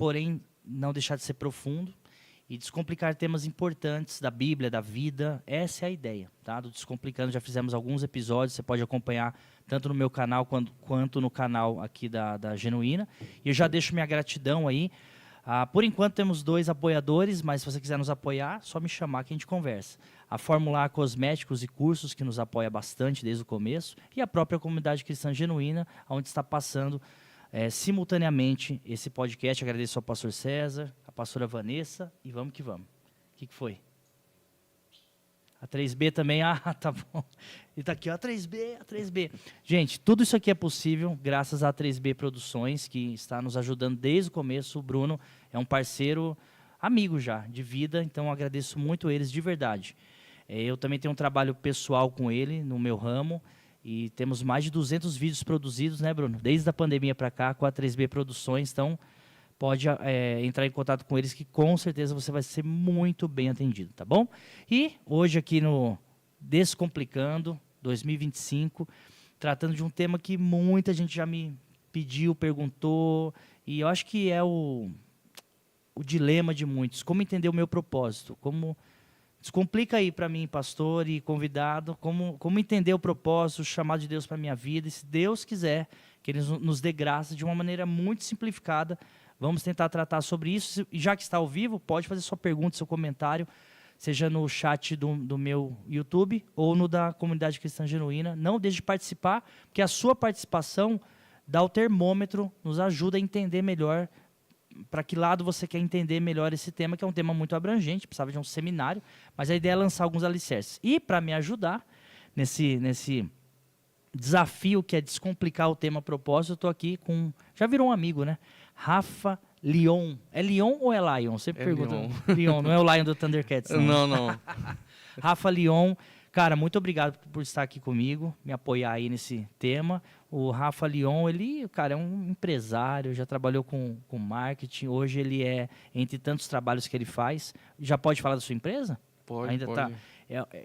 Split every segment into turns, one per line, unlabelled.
porém não deixar de ser profundo e descomplicar temas importantes da Bíblia, da vida. Essa é a ideia, tá? Do Descomplicando, já fizemos alguns episódios, você pode acompanhar tanto no meu canal quanto no canal aqui da Genuína. E eu já deixo minha gratidão aí. Por enquanto temos 2 apoiadores, mas se você quiser nos apoiar, só me chamar que a gente conversa. A Fórmula A Cosméticos e Cursos, que nos apoia bastante desde o começo, e a própria Comunidade Cristã Genuína, onde está passando simultaneamente esse podcast. Agradeço ao pastor César, a pastora Vanessa, e vamos que vamos. O que foi? A 3B também, tá bom. E tá aqui, ó, a 3B. Gente, tudo isso aqui é possível graças à 3B Produções, que está nos ajudando desde o começo. O Bruno é um parceiro, amigo já, de vida, então agradeço muito eles de verdade. Eu também tenho um trabalho pessoal com ele, no meu ramo, e temos mais de 200 vídeos produzidos, né, Bruno? Desde a pandemia para cá, com a 3B Produções, então pode entrar em contato com eles que com certeza você vai ser muito bem atendido, tá bom? E hoje aqui no Descomplicando 2025, tratando de um tema que muita gente já me pediu, perguntou, e eu acho que é o dilema de muitos, como entender o meu propósito, descomplica aí para mim, pastor e convidado, como entender o propósito, o chamado de Deus para a minha vida, e se Deus quiser, que Ele nos dê graça de uma maneira muito simplificada. Vamos tentar tratar sobre isso. E já que está ao vivo, pode fazer sua pergunta, seu comentário, seja no chat do meu YouTube ou no da Comunidade Cristã Genuína. Não deixe de participar, porque a sua participação dá o termômetro, nos ajuda a entender melhor para que lado você quer entender melhor esse tema, que é um tema muito abrangente, precisava de um seminário, mas a ideia é lançar alguns alicerces. E para me ajudar nesse desafio que é descomplicar o tema propósito, eu estou aqui com... Já virou um amigo, né? Rafa Lyon. É Lyon ou é Lion? Sempre pergunta. Lyon, não é o Lion do Thundercats, não.
Não.
Rafa Lyon, cara, muito obrigado por estar aqui comigo, me apoiar aí nesse tema. O Rafa Lyon, ele, cara, é um empresário, já trabalhou com marketing, hoje ele entre tantos trabalhos que ele faz. Já pode falar da sua empresa?
Pode,
Ainda
pode.
tá.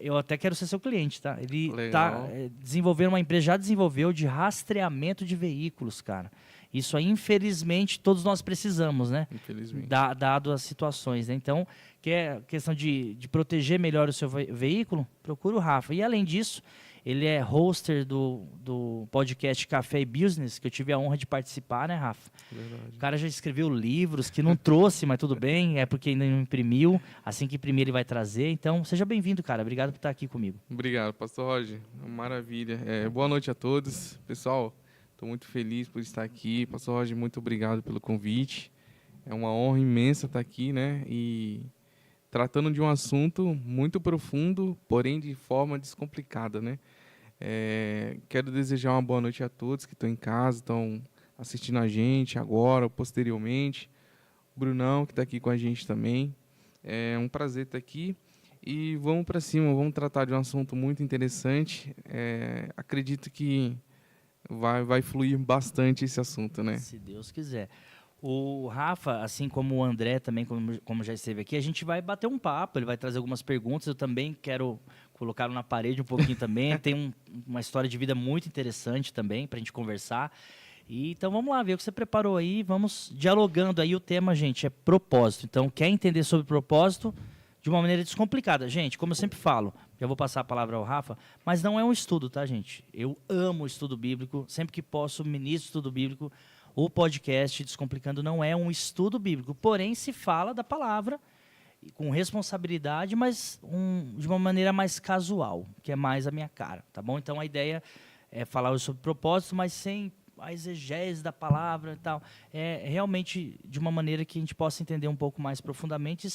Eu até quero ser seu cliente, tá? Ele
Legal.
está desenvolvendo uma empresa, já desenvolveu de rastreamento de veículos, cara. Isso aí, infelizmente, todos nós precisamos, né?
Infelizmente.
Dado as situações, né? Então, quer questão de proteger melhor o seu veículo, procura o Rafa. E, além disso, ele é hoster do podcast Café e Business, que eu tive a honra de participar, né, Rafa?
Verdade.
O cara já escreveu livros que não trouxe, mas tudo bem, é porque ainda não imprimiu. Assim que imprimir, ele vai trazer. Então, seja bem-vindo, cara. Obrigado por estar aqui comigo.
Obrigado, pastor Roger. Maravilha. Boa noite a todos. Pessoal, estou muito feliz por estar aqui. Pastor Roger, muito obrigado pelo convite. É uma honra imensa estar aqui, né? E tratando de um assunto muito profundo, porém de forma descomplicada, né? Quero desejar uma boa noite a todos que estão em casa, estão assistindo a gente agora ou posteriormente. O Brunão, que está aqui com a gente também. É um prazer estar aqui. E vamos para cima, vamos tratar de um assunto muito interessante. Acredito que vai fluir bastante esse assunto, né?
Se Deus quiser. O Rafa, assim como o André também, como já esteve aqui, a gente vai bater um papo, ele vai trazer algumas perguntas, eu também quero colocá-lo na parede um pouquinho também, tem uma história de vida muito interessante também para a gente conversar. Então vamos lá, ver o que você preparou aí, vamos dialogando aí. O tema, gente, é propósito. Então, quer entender sobre propósito de uma maneira descomplicada? Gente, como eu sempre falo, já vou passar a palavra ao Rafa, mas não é um estudo, tá, gente? Eu amo o estudo bíblico, sempre que posso ministro estudo bíblico. O podcast Descomplicando não é um estudo bíblico, porém se fala da palavra com responsabilidade, mas de uma maneira mais casual, que é mais a minha cara, tá bom? Então a ideia é falar sobre propósito, mas sem a exegese da palavra e tal. Realmente de uma maneira que a gente possa entender um pouco mais profundamente.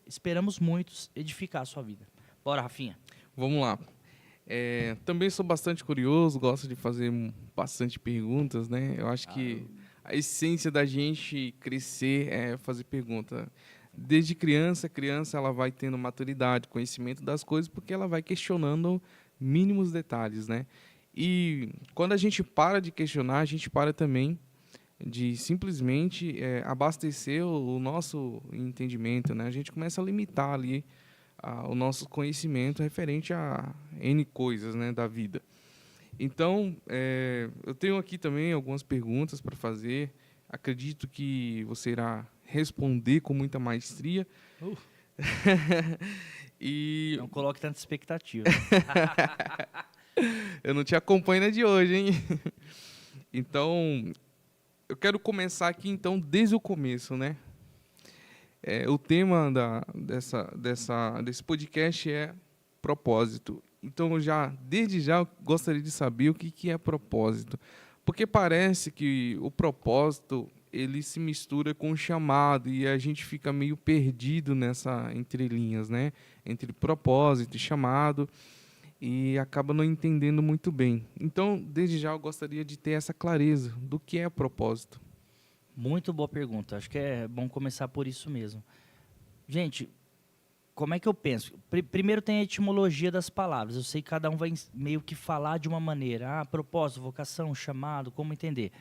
Esperamos muito edificar a sua vida. Bora, Rafinha.
Vamos lá. Também sou bastante curioso, gosto de fazer bastante perguntas, né? Eu acho que a essência da gente crescer é fazer pergunta. Desde criança ela vai tendo maturidade, conhecimento das coisas, porque ela vai questionando mínimos detalhes, né? E quando a gente para de questionar, a gente para também de simplesmente abastecer o nosso entendimento, né? A gente começa a limitar ali o nosso conhecimento referente a N coisas, né, da vida. Então, eu tenho aqui também algumas perguntas para fazer. Acredito que você irá responder com muita maestria. E
Não coloque tanta expectativa.
eu não te acompanho na de hoje, hein? Então, eu quero começar aqui, então, desde o começo, né? O tema desse podcast é propósito. Então, desde já, eu gostaria de saber o que é propósito. Porque parece que o propósito, ele se mistura com o chamado e a gente fica meio perdido nessa entrelinhas, né? Entre propósito e chamado, e acaba não entendendo muito bem. Então, desde já, eu gostaria de ter essa clareza do que é propósito.
Muito boa pergunta. Acho que é bom começar por isso mesmo. Gente, como é que eu penso? Primeiro tem a etimologia das palavras. Eu sei que cada um vai meio que falar de uma maneira. Propósito, vocação, chamado, como entender.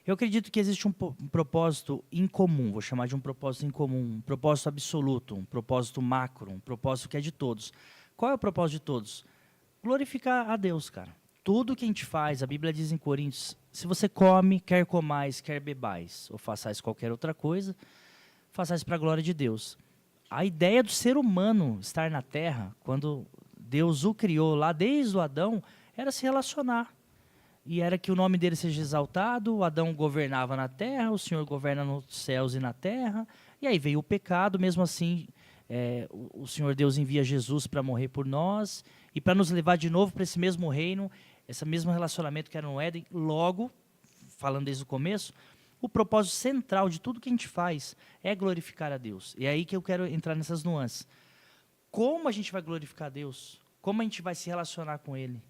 Eu acredito que existe um propósito incomum, vou chamar de um propósito incomum, um propósito absoluto, um propósito macro, um propósito que é de todos. Qual é o propósito de todos? Glorificar a Deus, cara. Tudo que a gente faz, a Bíblia diz em Coríntios, se você come, quer comais, quer bebais, ou façais qualquer outra coisa, façais para a glória de Deus. A ideia do ser humano estar na Terra, quando Deus o criou lá desde o Adão, era se relacionar. E era que o nome dele seja exaltado, o Adão governava na Terra, o Senhor governa nos céus e na Terra, e aí veio o pecado, mesmo assim, o Senhor Deus envia Jesus para morrer por nós, e para nos levar de novo para esse mesmo reino, esse mesmo relacionamento que era no Éden. Logo, falando desde o começo, o propósito central de tudo que a gente faz é glorificar a Deus. E é aí que eu quero entrar nessas nuances. Como a gente vai glorificar a Deus? Como a gente vai se relacionar com Ele?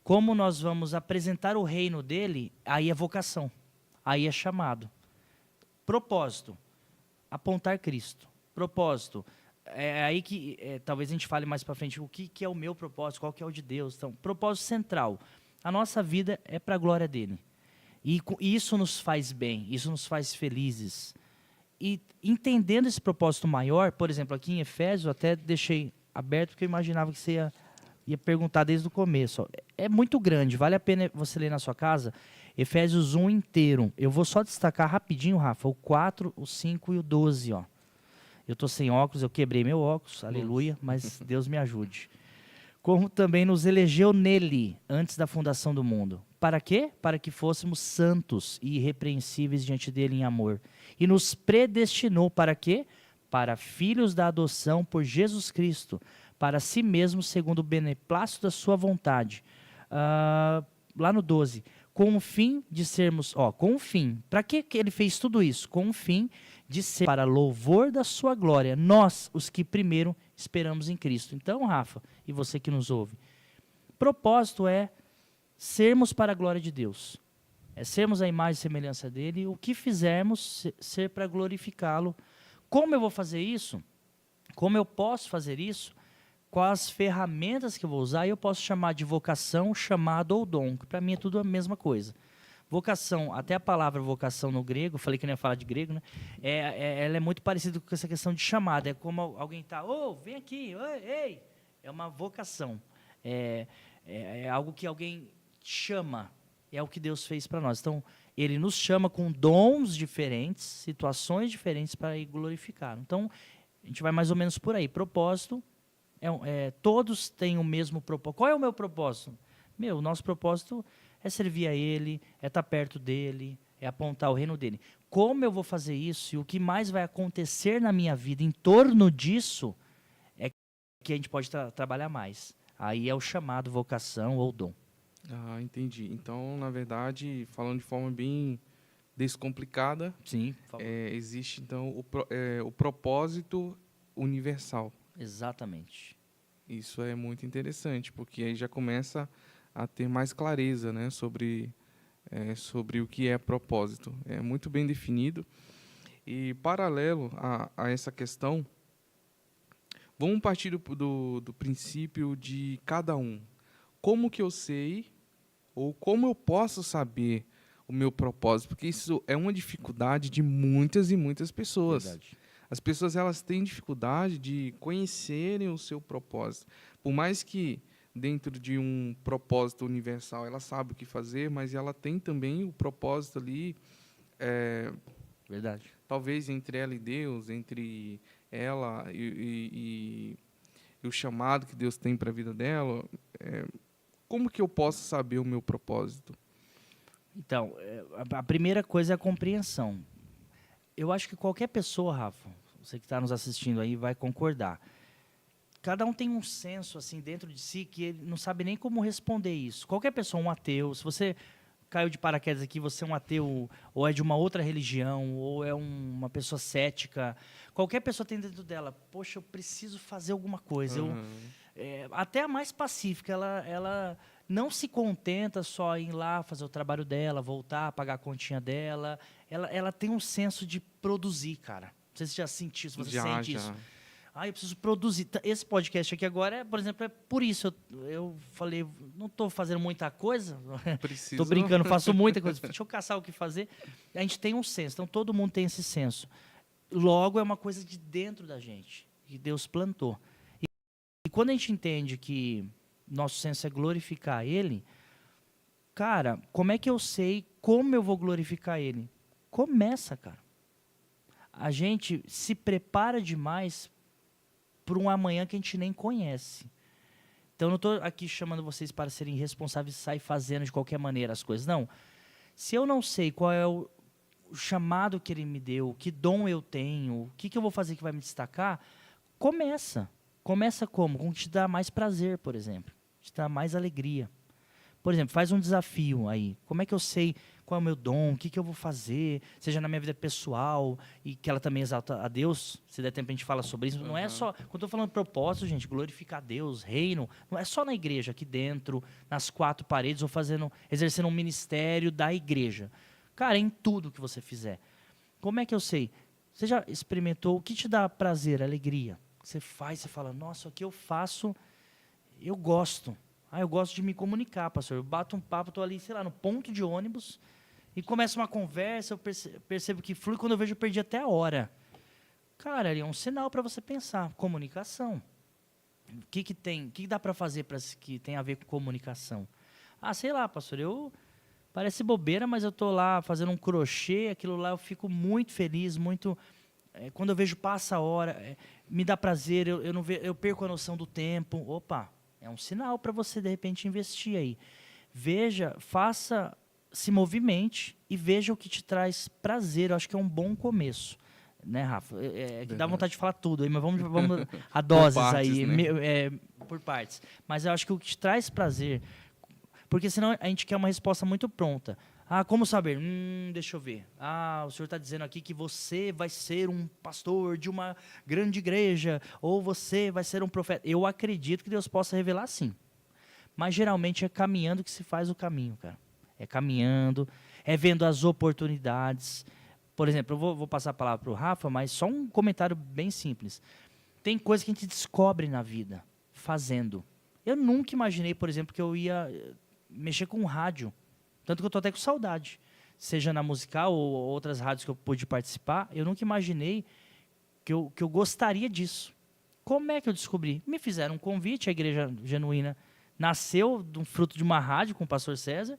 Como nós vamos apresentar o reino dele? Aí é vocação, aí é chamado. Propósito, apontar Cristo. Propósito, é aí que talvez a gente fale mais para frente o que é o meu propósito, qual que é o de Deus. Então, propósito central, a nossa vida é para a glória dele. E isso nos faz bem, isso nos faz felizes. E entendendo esse propósito maior, por exemplo, aqui em Efésios, eu até deixei aberto porque eu imaginava que você ia perguntar desde o começo. É muito grande, vale a pena você ler na sua casa, Efésios 1 inteiro. Eu vou só destacar rapidinho, Rafa, o 4, o 5 e o 12. Ó. Eu estou sem óculos, eu quebrei meu óculos, aleluia, mas Deus me ajude. Como também nos elegeu nele, antes da fundação do mundo. Para quê? Para que fôssemos santos e irrepreensíveis diante dele em amor. E nos predestinou para quê? Para filhos da adoção por Jesus Cristo, para si mesmo, segundo o beneplácito da sua vontade. Lá no 12, com o fim de sermos... com o fim. Para que ele fez tudo isso? Com o fim de ser para louvor da sua glória, nós, os que primeiro esperamos em Cristo. Então, Rafa, e você que nos ouve, propósito é sermos para a glória de Deus. É sermos a imagem e semelhança dele, e o que fizermos ser para glorificá-lo. Como eu vou fazer isso? Como eu posso fazer isso? Quais ferramentas que eu vou usar? Eu posso chamar de vocação, chamado ou dom, que para mim é tudo a mesma coisa. Vocação, até a palavra vocação no grego, falei que não ia falar de grego, né? Ela é muito parecida com essa questão de chamada. É como alguém está, vem aqui, ei. É uma vocação. É algo que alguém chama. É o que Deus fez para nós. Então, Ele nos chama com dons diferentes, situações diferentes para ir glorificar. Então, a gente vai mais ou menos por aí. Propósito, todos têm o mesmo propósito. Qual é o meu propósito? O nosso propósito é servir a Ele, é estar perto dEle, é apontar o reino dEle. Como eu vou fazer isso e o que mais vai acontecer na minha vida em torno disso é que a gente pode trabalhar mais. Aí é o chamado vocação ou dom.
Entendi. Então, na verdade, falando de forma bem descomplicada,
sim, por favor.
Existe então o propósito universal.
Exatamente.
Isso é muito interessante, porque aí já começa a ter mais clareza, né, sobre o que é propósito. É muito bem definido. E, paralelo a essa questão, vamos partir do princípio de cada um. Como que eu sei, ou como eu posso saber o meu propósito? Porque isso é uma dificuldade de muitas e muitas pessoas.
Verdade.
As pessoas, elas têm dificuldade de conhecerem o seu propósito. Por mais que dentro de um propósito universal ela sabe o que fazer, mas ela tem também o propósito ali
Verdade.
talvez entre ela e Deus, entre ela e o chamado que Deus tem para a vida dela, como que eu posso saber o meu propósito?
Então, a primeira coisa é a compreensão. Eu acho que qualquer pessoa, Rafa, você que está nos assistindo aí, vai concordar. Cada um tem um senso assim dentro de si que ele não sabe nem como responder isso. Qualquer pessoa, um ateu, se você caiu de paraquedas aqui, você é um ateu, ou é de uma outra religião, ou é uma pessoa cética, qualquer pessoa tem dentro dela, poxa, eu preciso fazer alguma coisa. Até a mais pacífica, ela não se contenta só em ir lá fazer o trabalho dela, voltar, pagar a continha dela. Ela tem um senso de produzir, cara. Não sei se você já sentiu, se você sente isso. Eu preciso produzir. Esse podcast aqui agora, por exemplo, é por isso. Eu falei, não estou fazendo muita coisa. Estou brincando, faço muita coisa. Deixa eu caçar o que fazer. A gente tem um senso, então todo mundo tem esse senso. Logo, é uma coisa de dentro da gente, que Deus plantou. E quando a gente entende que nosso senso é glorificar Ele, cara, como é que eu sei como eu vou glorificar Ele? Começa, cara. A gente se prepara demais para um amanhã que a gente nem conhece. Então, eu não estou aqui chamando vocês para serem responsáveis e sair fazendo de qualquer maneira as coisas. Não. Se eu não sei qual é o chamado que Ele me deu, que dom eu tenho, o que eu vou fazer que vai me destacar, começa. Começa como? Com o que te dá mais prazer, por exemplo. Te dá mais alegria. Por exemplo, faz um desafio aí. Como é que eu sei qual é o meu dom, o que eu vou fazer, seja na minha vida pessoal, e que ela também exalta a Deus. Se der tempo a gente fala sobre isso. Não é só, quando eu estou falando propósito, gente, glorificar a Deus, reino, não é só na igreja, aqui dentro, nas quatro paredes, ou exercendo um ministério da igreja. Cara, em tudo que você fizer. Como é que eu sei? Você já experimentou o que te dá prazer, alegria? Você faz, você fala, nossa, o que eu faço, eu gosto. Eu gosto de me comunicar, pastor. Eu bato um papo, estou ali, sei lá, no ponto de ônibus, e começa uma conversa, eu percebo que flui, quando eu vejo, eu perdi até a hora. Cara, é um sinal para você pensar. Comunicação. O que dá para fazer que tem a ver com comunicação? Sei lá, pastor, parece bobeira, mas eu estou lá fazendo um crochê, aquilo lá eu fico muito feliz, muito... quando eu vejo passa a hora, me dá prazer, eu perco a noção do tempo. Opa, é um sinal para você, de repente, investir aí. Veja, se movimente e veja o que te traz prazer. Eu acho que é um bom começo. Né, Rafa? Que dá vontade de falar tudo aí, mas vamos a doses por partes, aí, né? Por partes. Mas eu acho que o que te traz prazer, porque senão a gente quer uma resposta muito pronta. Como saber? Deixa eu ver. O senhor está dizendo aqui que você vai ser um pastor de uma grande igreja, ou você vai ser um profeta. Eu acredito que Deus possa revelar sim. Mas geralmente é caminhando que se faz o caminho, cara. É caminhando, é vendo as oportunidades. Por exemplo, eu vou passar a palavra para o Rafa, mas só um comentário bem simples. Tem coisa que a gente descobre na vida, fazendo. Eu nunca imaginei, por exemplo, que eu ia mexer com rádio. Tanto que eu estou até com saudade. Seja na Musical ou outras rádios que eu pude participar, eu nunca imaginei que eu gostaria disso. Como é que eu descobri? Me fizeram um convite, a Igreja Genuína nasceu de um fruto de uma rádio com o pastor César.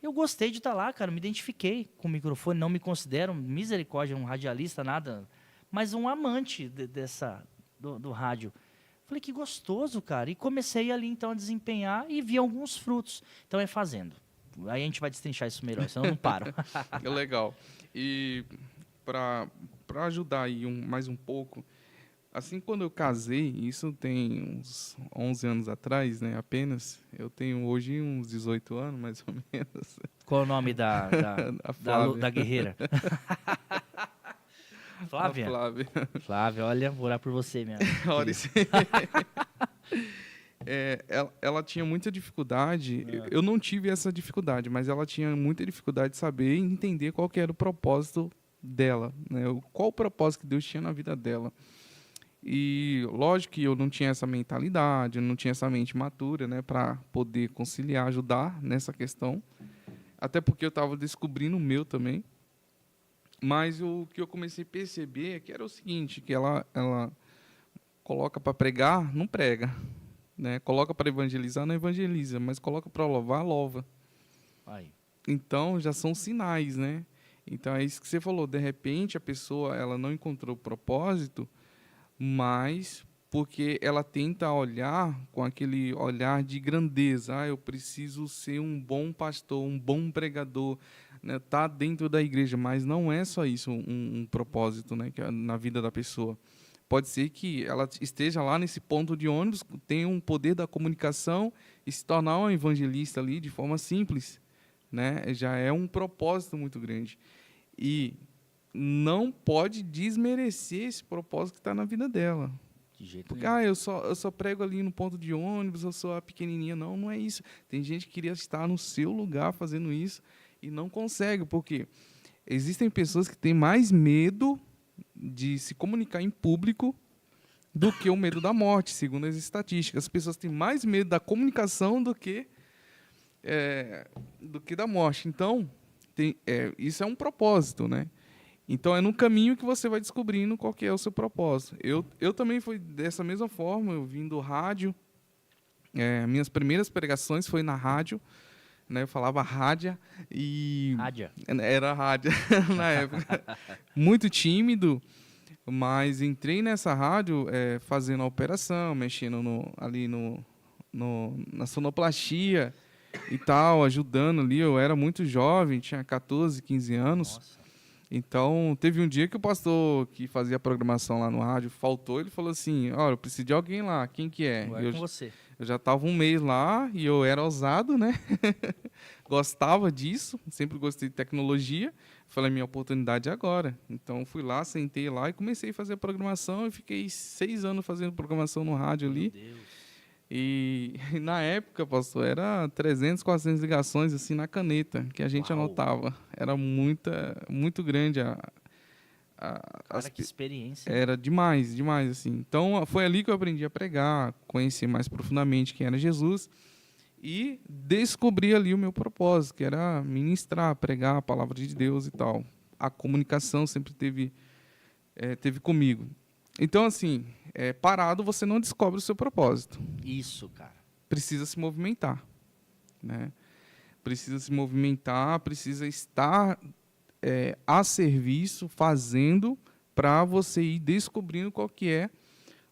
Eu gostei de estar lá, cara, me identifiquei com o microfone, não me considero misericórdia, um radialista, nada, mas um amante do rádio. Falei, que gostoso, cara. E comecei ali, então, a desempenhar e vi alguns frutos. Então, é fazendo. Aí a gente vai destrinchar isso melhor, senão eu não paro.
Legal. E para ajudar aí mais um pouco, assim, quando eu casei, isso tem uns 11 anos atrás, né, apenas, eu tenho hoje uns 18 anos, mais ou menos.
Qual é o nome da guerreira? Flávia? Flávia, olha, vou orar por você, minha
ela tinha muita dificuldade, eu não tive essa dificuldade, mas ela tinha muita dificuldade de saber e entender qual que era o propósito dela, né? Qual o propósito que Deus tinha na vida dela. E lógico que eu não tinha essa mentalidade, eu não tinha essa mente matura, né, para poder conciliar, ajudar nessa questão, até porque eu estava descobrindo o meu também. Mas o que eu comecei a perceber é que era o seguinte, que ela coloca para pregar, não prega, né? Coloca para evangelizar, não evangeliza, mas coloca para louvar, louva.
Aí.
Então já são sinais, né? Então é isso que você falou. De repente a pessoa ela não encontrou propósito, mas porque ela tenta olhar com aquele olhar de grandeza. Eu preciso ser um bom pastor, um bom pregador, né? Tá dentro da igreja, mas não é só isso um propósito, né? Que é na vida da pessoa. Pode ser que ela esteja lá nesse ponto de ônibus, tenha um poder da comunicação e se tornar um evangelista ali de forma simples, né? Já é um propósito muito grande. E não pode desmerecer esse propósito que está na vida dela.
De jeito
Porque,
nenhum.
eu só prego ali no ponto de ônibus, eu sou a pequenininha. Não, não é isso. Tem gente que queria estar no seu lugar fazendo isso e não consegue, porque existem pessoas que têm mais medo de se comunicar em público do que o medo da morte, segundo as estatísticas. As pessoas têm mais medo da comunicação do que da morte. Então, isso é um propósito, né? Então, é no caminho que você vai descobrindo qual que é o seu propósito. Eu também fui dessa mesma forma, eu vim do rádio. Minhas primeiras pregações foi na rádio, né? Eu falava rádia e...
Rádia.
Era rádia na época. Muito tímido, mas entrei nessa rádio fazendo a operação, mexendo na sonoplastia e tal, ajudando ali. Eu era muito jovem, tinha 14, 15 anos.
Nossa.
Então, teve um dia que o pastor que fazia a programação lá no rádio faltou, ele falou assim, olha, eu preciso de alguém lá, quem que é?
Agora com você.
Eu já estava um mês lá e eu era ousado, né? Gostava disso, sempre gostei de tecnologia. Falei, minha oportunidade é agora. Então, fui lá, sentei lá e comecei a fazer a programação. E fiquei 6 anos fazendo programação no rádio ali.
Meu Deus.
E na época, pastor, era 300, 400 ligações assim na caneta que a gente
Uau.
anotava. Era muito grande
Cara, que experiência.
era demais, demais assim. Então foi ali que eu aprendi a pregar, conhecer mais profundamente quem era Jesus e descobri ali o meu propósito, que era ministrar, pregar a palavra de Deus e tal. A comunicação sempre teve comigo. Então, assim, parado você não descobre o seu propósito.
Isso, cara.
Precisa se movimentar, né? Precisa se movimentar, precisa estar a serviço, fazendo, para você ir descobrindo qual que é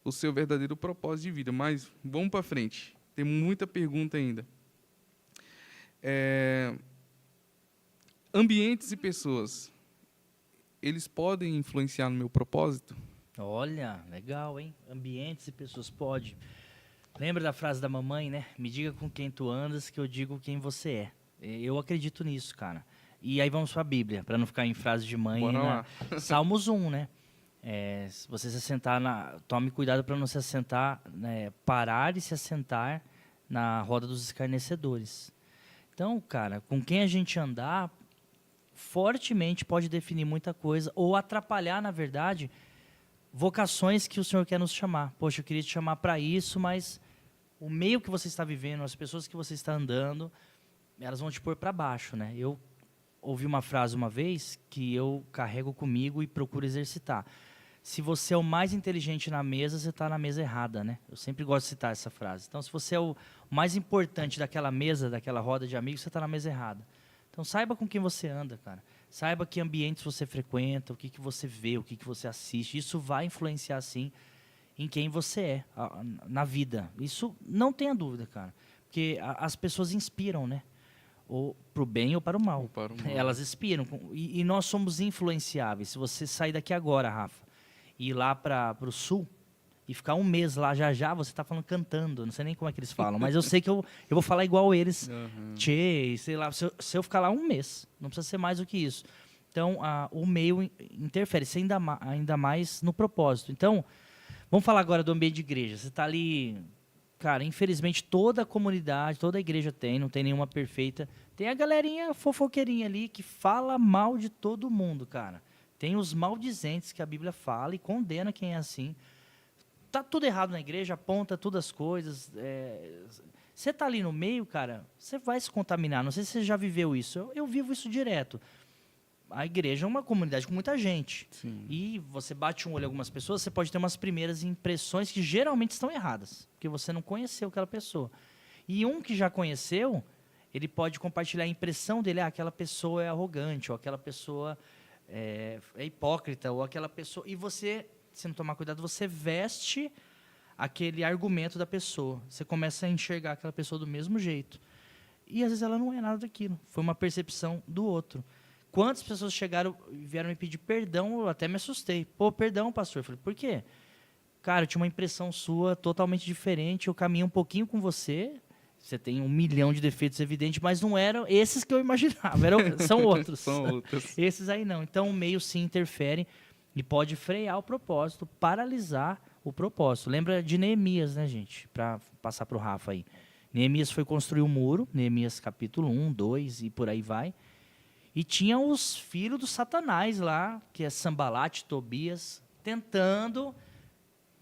o seu verdadeiro propósito de vida. Mas vamos para frente. Tem muita pergunta ainda. Ambientes e pessoas, eles podem influenciar no meu propósito?
Olha, legal, hein? Ambientes e pessoas, pode. Lembra da frase da mamãe, né? Me diga com quem tu andas, que eu digo quem você é. Eu acredito nisso, cara. E aí vamos para a Bíblia, para não ficar em frase de mãe.
Bora lá.
Salmos 1, né? Se você se assentar tome cuidado para não se assentar, né? Parar e se assentar na roda dos escarnecedores. Então, cara, com quem a gente andar, fortemente pode definir muita coisa, ou atrapalhar, na verdade, vocações que o Senhor quer nos chamar. Poxa, eu queria te chamar para isso, mas o meio que você está vivendo, as pessoas que você está andando, elas vão te pôr para baixo, né? Eu ouvi uma frase uma vez que eu carrego comigo e procuro exercitar. Se você é o mais inteligente na mesa, você está na mesa errada, né? Eu sempre gosto de citar essa frase. Então, se você é o mais importante daquela mesa, daquela roda de amigos, você está na mesa errada. Então, saiba com quem você anda, cara. Saiba que ambientes você frequenta, o que você vê, o que você assiste. Isso vai influenciar, sim, em quem você é na vida. Isso não tenha dúvida, cara. Porque as pessoas inspiram, né? Ou para o bem ou para o mal. Elas inspiram. E nós somos influenciáveis. Se você sair daqui agora, Rafa, e ir lá para o sul e ficar um mês lá já, você está falando cantando. Não sei nem como é que eles falam, mas eu sei que eu vou falar igual eles.
Uhum.
Tchê, sei lá. Se eu ficar lá um mês, não precisa ser mais do que isso. Então, o meio interfere, ainda mais no propósito. Então, vamos falar agora do ambiente de igreja. Você está ali... Cara, infelizmente toda a comunidade, toda a igreja não tem nenhuma perfeita. Tem a galerinha fofoqueirinha ali que fala mal de todo mundo, cara. Tem os maldizentes que a Bíblia fala e condena quem é assim. Tá tudo errado na igreja, aponta todas as coisas. Você tá ali no meio, cara, você vai se contaminar. Não sei se você já viveu isso. Eu vivo isso direto. A igreja é uma comunidade com muita gente.
Sim.
E você bate um olho em algumas pessoas, você pode ter umas primeiras impressões que geralmente estão erradas, porque você não conheceu aquela pessoa. E um que já conheceu, ele pode compartilhar a impressão dele, aquela pessoa é arrogante, ou aquela pessoa é hipócrita, ou aquela pessoa... E você, se não tomar cuidado, você veste aquele argumento da pessoa. Você começa a enxergar aquela pessoa do mesmo jeito. E às vezes ela não é nada daquilo. Foi uma percepção do outro. Quantas pessoas chegaram e vieram me pedir perdão, eu até me assustei. Pô, perdão, pastor. Eu falei, por quê? Cara, eu tinha uma impressão sua totalmente diferente, eu caminhei um pouquinho com você, você tem 1 milhão de defeitos evidentes, mas não eram esses que eu imaginava, são outros.
São outros.
Esses aí não. Então o meio sim interfere e pode frear o propósito, paralisar o propósito. Lembra de Neemias, né, gente? Para passar para o Rafa aí. Neemias foi construir o muro, Neemias capítulo 1, 2 e por aí vai. E tinha os filhos do Satanás lá, que é Sambalate, Tobias, tentando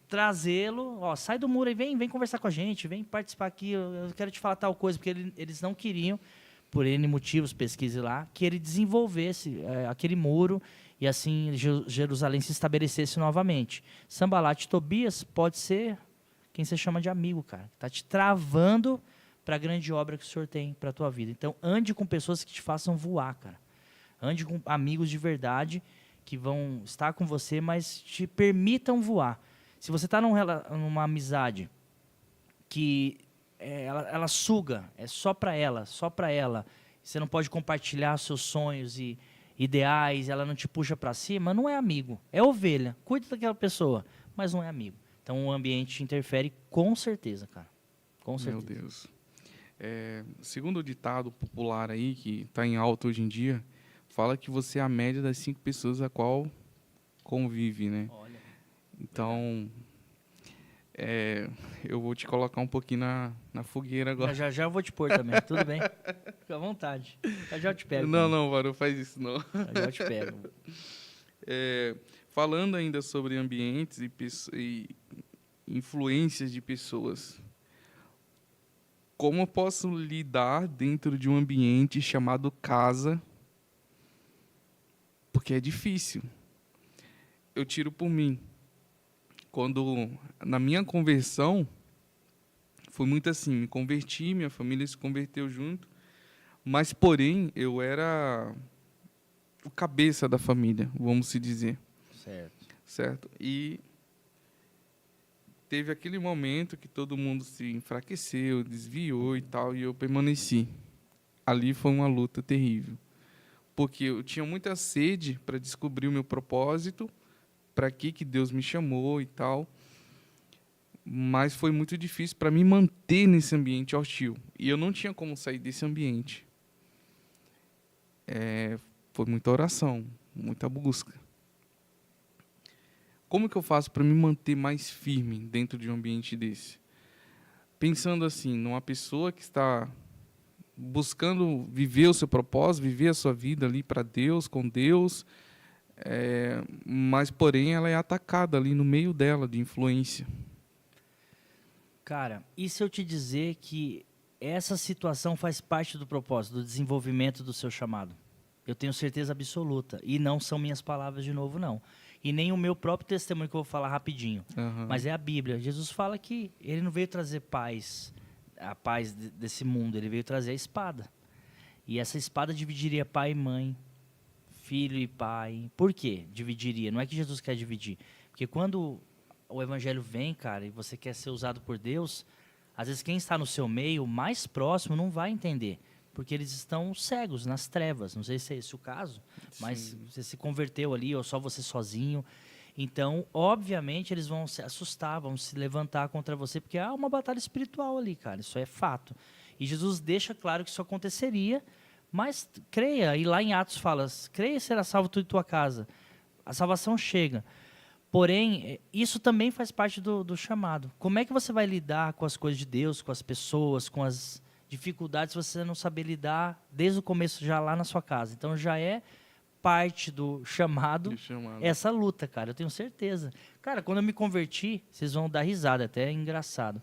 trazê-lo, sai do muro e vem conversar com a gente, vem participar aqui, eu quero te falar tal coisa, porque eles não queriam, por N motivos, pesquise lá, que ele desenvolvesse aquele muro e assim Jerusalém se estabelecesse novamente. Sambalate e Tobias pode ser quem você chama de amigo, cara, está te travando para a grande obra que o Senhor tem para a tua vida. Então, ande com pessoas que te façam voar, cara. Ande com amigos de verdade que vão estar com você, mas te permitam voar. Se você está numa amizade que ela suga, é só para ela, você não pode compartilhar seus sonhos e ideais, ela não te puxa para cima, não é amigo, é ovelha. Cuida daquela pessoa, mas não é amigo. Então o ambiente interfere com certeza, cara. Com certeza.
Meu Deus. Segundo o ditado popular aí, que está em alta hoje em dia, fala que você é a média das 5 pessoas a qual convive, né?
Olha.
Então, eu vou te colocar um pouquinho na fogueira agora.
Já eu vou te pôr também, tudo bem? Fica à vontade. Já eu te pego.
Não, Varão, faz isso não.
Já eu te pego.
Falando ainda sobre ambientes e influências de pessoas, como eu posso lidar dentro de um ambiente chamado casa? Porque é difícil. Eu tiro por mim. Quando, na minha conversão, foi muito assim, me converti, minha família se converteu junto, mas, porém, eu era o cabeça da família, vamos se dizer. Certo? E teve aquele momento que todo mundo se enfraqueceu, desviou e tal, e eu permaneci. Ali foi uma luta terrível, porque eu tinha muita sede para descobrir o meu propósito, para que Deus me chamou e tal, mas foi muito difícil para me manter nesse ambiente hostil, e eu não tinha como sair desse ambiente. Foi muita oração, muita busca. Como que eu faço para me manter mais firme dentro de um ambiente desse? Pensando assim, numa pessoa que está buscando viver o seu propósito, viver a sua vida ali para Deus, com Deus, mas, porém, ela é atacada ali no meio dela de influência.
Cara, e se eu te dizer que essa situação faz parte do propósito, do desenvolvimento do seu chamado? Eu tenho certeza absoluta. E não são minhas palavras de novo, não. E nem o meu próprio testemunho que eu vou falar rapidinho. Mas é a Bíblia. Jesus fala que ele não veio trazer paz, a paz desse mundo. Ele veio trazer a espada. E essa espada dividiria pai e mãe, filho e pai. Por quê? Dividiria. Não é que Jesus quer dividir. Porque quando o evangelho vem, cara, e você quer ser usado por Deus, às vezes quem está no seu meio, o mais próximo, não vai entender. Porque eles estão cegos, nas trevas. Não sei se é esse o caso, mas
Sim.
você se converteu ali, ou só você sozinho. Então, obviamente, eles vão se assustar, vão se levantar contra você, porque há uma batalha espiritual ali, cara. Isso é fato. E Jesus deixa claro que isso aconteceria, mas creia. E lá em Atos fala, creia e será salvo tu e tua casa. A salvação chega. Porém, isso também faz parte do chamado. Como é que você vai lidar com as coisas de Deus, com as pessoas, com as dificuldades, se você não saber lidar desde o começo, já lá na sua casa? Então, já é parte do chamado, essa luta, cara, eu tenho certeza. Cara, quando eu me converti, vocês vão dar risada, até é engraçado.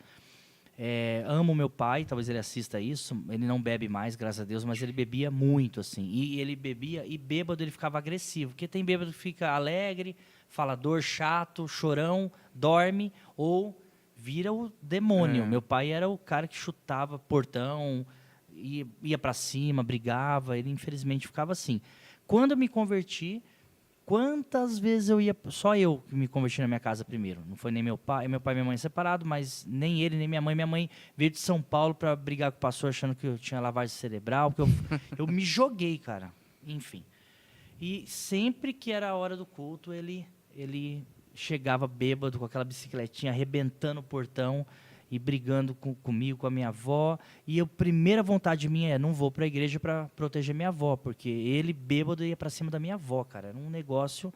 Amo meu pai, talvez ele assista isso, ele não bebe mais, graças a Deus, mas ele bebia muito, assim, e ele bebia, e bêbado ele ficava agressivo, porque tem bêbado que fica alegre, falador, chato, chorão, dorme, ou vira o demônio. Meu pai era o cara que chutava portão, ia para cima, brigava, ele infelizmente ficava assim. Quando eu me converti, quantas vezes eu ia... Só eu que me converti na minha casa primeiro. Não foi nem meu pai e minha mãe separados, mas nem ele, nem minha mãe. Minha mãe veio de São Paulo para brigar com o pastor, achando que eu tinha lavagem cerebral, porque eu me joguei, cara. Enfim. E sempre que era a hora do culto, ele chegava bêbado com aquela bicicletinha, arrebentando o portão e brigando comigo, com a minha avó. E a primeira vontade minha não vou para a igreja para proteger minha avó, porque ele, bêbado, ia para cima da minha avó, cara. Era um negócio...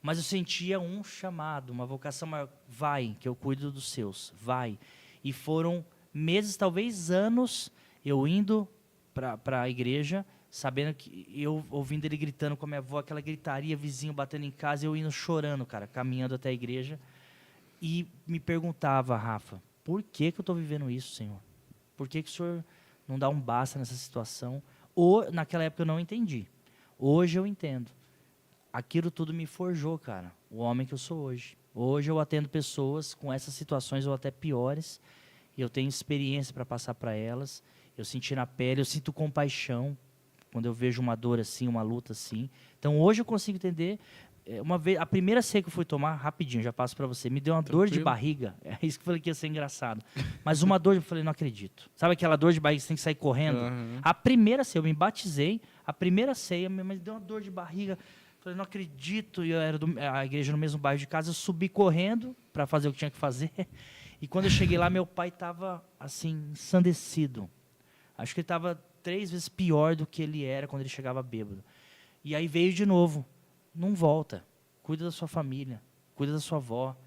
Mas eu sentia um chamado, uma vocação maior. Vai, que eu cuido dos seus. Vai. E foram meses, talvez anos, eu indo para a igreja, sabendo que eu ouvindo ele gritando com a minha avó, aquela gritaria, vizinho batendo em casa, eu indo chorando, cara, caminhando até a igreja. E me perguntava, Rafa, por que eu estou vivendo isso, Senhor? Por que o Senhor não dá um basta nessa situação? Ou, naquela época eu não entendi. Hoje eu entendo. Aquilo tudo me forjou, cara, o homem que eu sou hoje. Hoje eu atendo pessoas com essas situações ou até piores. E eu tenho experiência para passar para elas. Eu senti na pele, eu sinto compaixão quando eu vejo uma dor assim, uma luta assim. Então hoje eu consigo entender. Uma vez, a primeira ceia que eu fui tomar, rapidinho, já passo para você, me deu uma dor de barriga. É isso que eu falei que ia ser engraçado. Mas uma dor, eu falei, não acredito. Sabe aquela dor de barriga que você tem que sair correndo?
Uhum.
A primeira ceia, eu me batizei, a primeira ceia, mas deu uma dor de barriga. Falei, não acredito. E eu era a igreja no mesmo bairro de casa, eu subi correndo para fazer o que tinha que fazer. E quando eu cheguei lá, meu pai estava assim, ensandecido. Acho que ele estava 3 vezes pior do que ele era quando ele chegava bêbado. E aí veio de novo. Não volta. Cuida da sua família. Cuida da sua avó.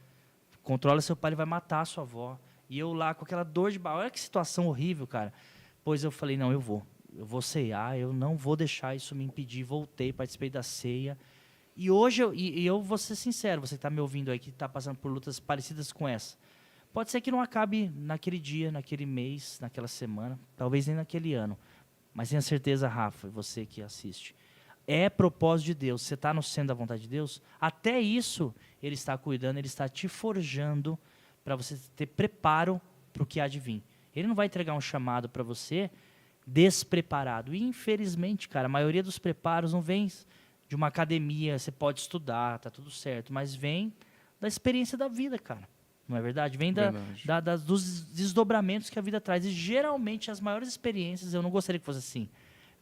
Controla seu pai, ele vai matar a sua avó. E eu lá com aquela dor de barriga. Olha que situação horrível, cara. Pois eu falei, não, eu vou ceiar, eu não vou deixar isso me impedir. Voltei, participei da ceia. E hoje, eu vou ser sincero, você que está me ouvindo aí, que está passando por lutas parecidas com essa. Pode ser que não acabe naquele dia, naquele mês, naquela semana, talvez nem naquele ano. Mas tenha certeza, Rafa, você que assiste, é propósito de Deus. Você está no centro da vontade de Deus, até isso Ele está cuidando, Ele está te forjando para você ter preparo para o que há de vir. Ele não vai entregar um chamado para você despreparado. E, infelizmente, cara, a maioria dos preparos não vem de uma academia, você pode estudar, tá tudo certo, mas vem da experiência da vida, cara. Não é verdade? Vem dos desdobramentos que a vida traz. E, geralmente, as maiores experiências, eu não gostaria que fosse assim,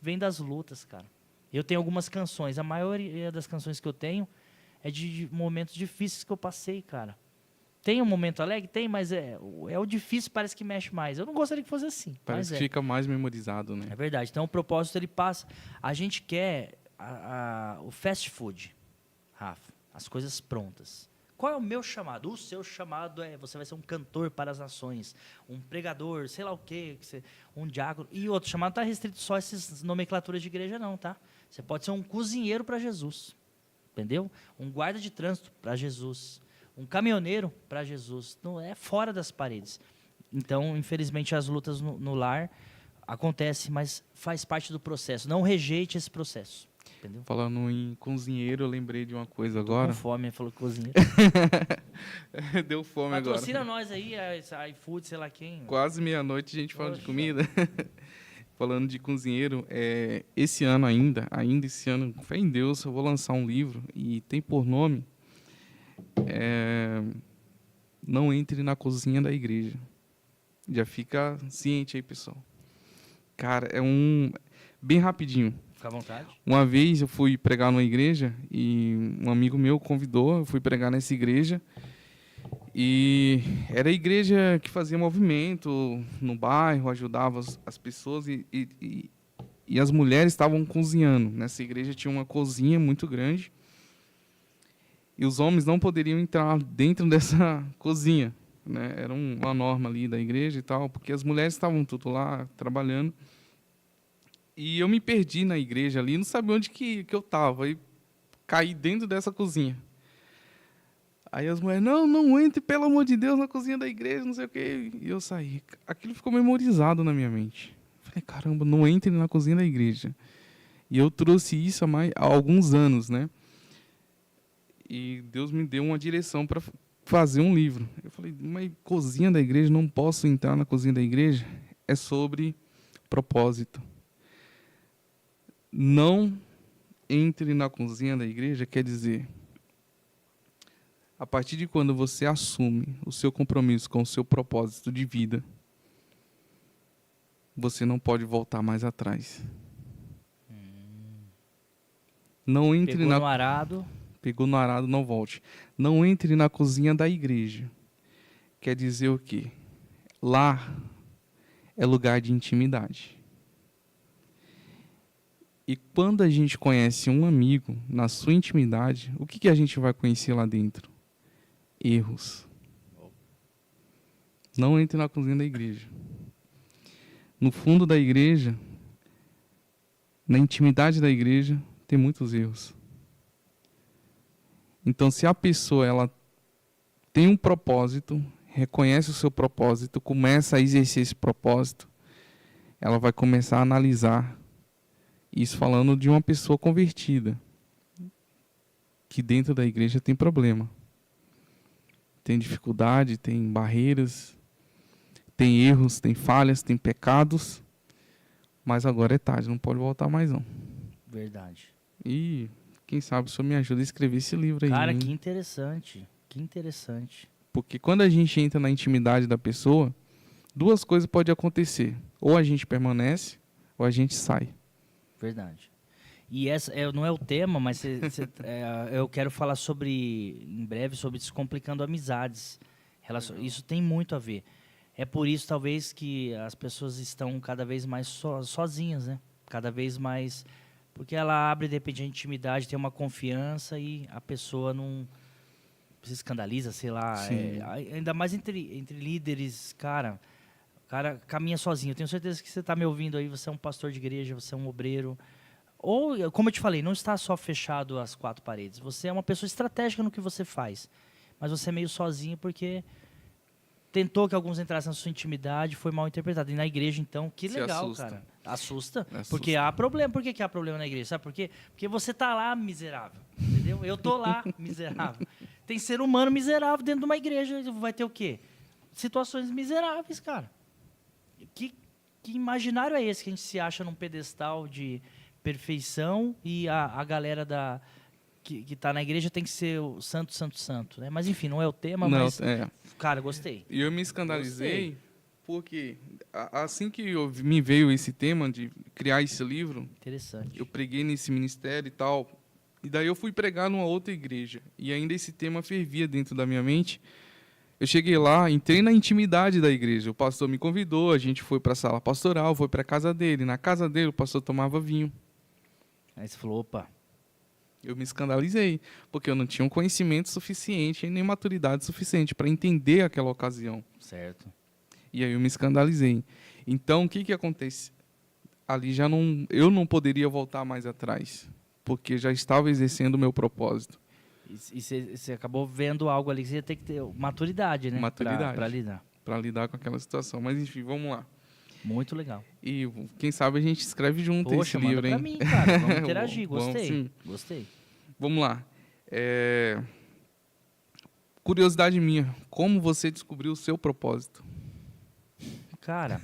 vem das lutas, cara. Eu tenho algumas canções, a maioria das canções que eu tenho é de momentos difíceis que eu passei, cara. Tem um momento alegre? Tem, mas é o difícil, parece que mexe mais. Eu não gostaria que fosse assim.
Parece que fica mais memorizado, né?
É verdade. Então, o propósito, ele passa... A gente quer o fast food, Rafa, as coisas prontas. Qual é o meu chamado? O seu chamado você vai ser um cantor para as nações, um pregador, sei lá o quê, um diácono. E outro chamado não está restrito só a essas nomenclaturas de igreja, não, tá? Você pode ser um cozinheiro para Jesus, entendeu? Um guarda de trânsito para Jesus, um caminhoneiro para Jesus. Não é fora das paredes. Então, infelizmente, as lutas no lar acontecem, mas faz parte do processo. Não rejeite esse processo. Entendeu?
Falando em cozinheiro, eu lembrei de uma coisa agora.
Tô com fome, falou cozinheiro.
Deu fome agora.
Patrocina nós aí, iFood, sei lá quem.
Quase meia-noite a gente fala de comida. Falando de cozinheiro, esse ano ainda esse ano, com fé em Deus, eu vou lançar um livro e tem por nome Não Entre na Cozinha da Igreja. Já fica ciente aí, pessoal. Cara, bem rapidinho.
Fica à vontade.
Uma vez eu fui pregar numa igreja e um amigo meu convidou, eu fui pregar nessa igreja. E era a igreja que fazia movimento no bairro, ajudava as pessoas e as mulheres estavam cozinhando. Nessa igreja tinha uma cozinha muito grande e os homens não poderiam entrar dentro dessa cozinha, né? Era uma norma ali da igreja e tal, porque as mulheres estavam tudo lá trabalhando. E eu me perdi na igreja ali, não sabia onde que eu estava, e caí dentro dessa cozinha. Aí as mulheres, não entre, pelo amor de Deus, na cozinha da igreja, não sei o quê. E eu saí. Aquilo ficou memorizado na minha mente. Falei, caramba, não entre na cozinha da igreja. E eu trouxe isso há alguns anos, né? E Deus me deu uma direção para fazer um livro. Eu falei, mas cozinha da igreja, não posso entrar na cozinha da igreja? É sobre propósito. Não entre na cozinha da igreja, quer dizer, a partir de quando você assume o seu compromisso com o seu propósito de vida, você não pode voltar mais atrás. Não entre
Pegou no arado.
Pegou no arado, não volte. Não entre na cozinha da igreja. Quer dizer o quê? Lá é lugar de intimidade. E quando a gente conhece um amigo na sua intimidade, o que a gente vai conhecer lá dentro? Erros. Não entre na cozinha da igreja. No fundo da igreja, na intimidade da igreja, tem muitos erros. Então, se a pessoa ela tem um propósito, reconhece o seu propósito, começa a exercer esse propósito, ela vai começar a analisar isso falando de uma pessoa convertida, que dentro da igreja tem problema, tem dificuldade, tem barreiras, tem erros, tem falhas, tem pecados, mas agora é tarde, não pode voltar mais não.
Verdade.
E quem sabe o senhor me ajuda a escrever esse livro aí.
Cara,
hein?
que interessante. Que interessante.
Porque quando a gente entra na intimidade da pessoa, duas coisas podem acontecer. Ou a gente permanece, ou a gente sai.
Verdade. E essa não é o tema, mas eu quero falar em breve, sobre Descomplicando Amizades. Isso tem muito a ver. É por isso, talvez, que as pessoas estão cada vez mais sozinhas, né? Cada vez mais... Porque ela abre, de repente, a intimidade, tem uma confiança e a pessoa não se escandaliza, sei lá. Ainda mais entre líderes, cara. O cara caminha sozinho. Eu tenho certeza que você está me ouvindo aí, você é um pastor de igreja, você é um obreiro. Ou, como eu te falei, não está só fechado às quatro paredes. Você é uma pessoa estratégica no que você faz. Mas você é meio sozinho porque tentou que alguns entrassem na sua intimidade, foi mal interpretado. E na igreja, então, que legal,
assusta.
cara. Assusta, porque há problema. Por que há problema na igreja? Sabe por quê? Porque você tá lá miserável, entendeu? Eu tô lá miserável. Tem ser humano miserável dentro de uma igreja. Vai ter o quê? Situações miseráveis, cara. Que imaginário é esse que a gente se acha num pedestal de perfeição e a galera que está na igreja tem que ser o santo, santo, santo, né? Mas enfim, não é o tema, mas... Cara, gostei.
E eu me escandalizei porque assim que me veio esse tema de criar esse livro...
Interessante.
Eu preguei nesse ministério e tal, e daí eu fui pregar numa outra igreja, e ainda esse tema fervia dentro da minha mente. Eu cheguei lá, entrei na intimidade da igreja. O pastor me convidou, a gente foi para a sala pastoral, foi para a casa dele. Na casa dele, o pastor tomava vinho.
Aí você falou, opa.
Eu me escandalizei, porque eu não tinha um conhecimento suficiente e nem maturidade suficiente para entender aquela ocasião.
Certo.
E aí eu me escandalizei. Então, o que acontece? Ali eu não poderia voltar mais atrás, porque já estava exercendo o meu propósito.
E você acabou vendo algo ali que você ia ter que ter maturidade, né?
Maturidade.
Para lidar.
Para lidar com aquela situação. Mas, enfim, vamos lá.
Muito legal.
E quem sabe a gente escreve junto esse livro,
manda
hein?
pra mim, cara. Vamos interagir. Gostei.
Sim.
Gostei.
Vamos lá. Curiosidade minha. Como você descobriu o seu propósito?
Cara,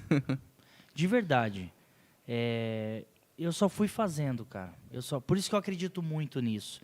de verdade, eu só fui fazendo, cara. Por isso que eu acredito muito nisso.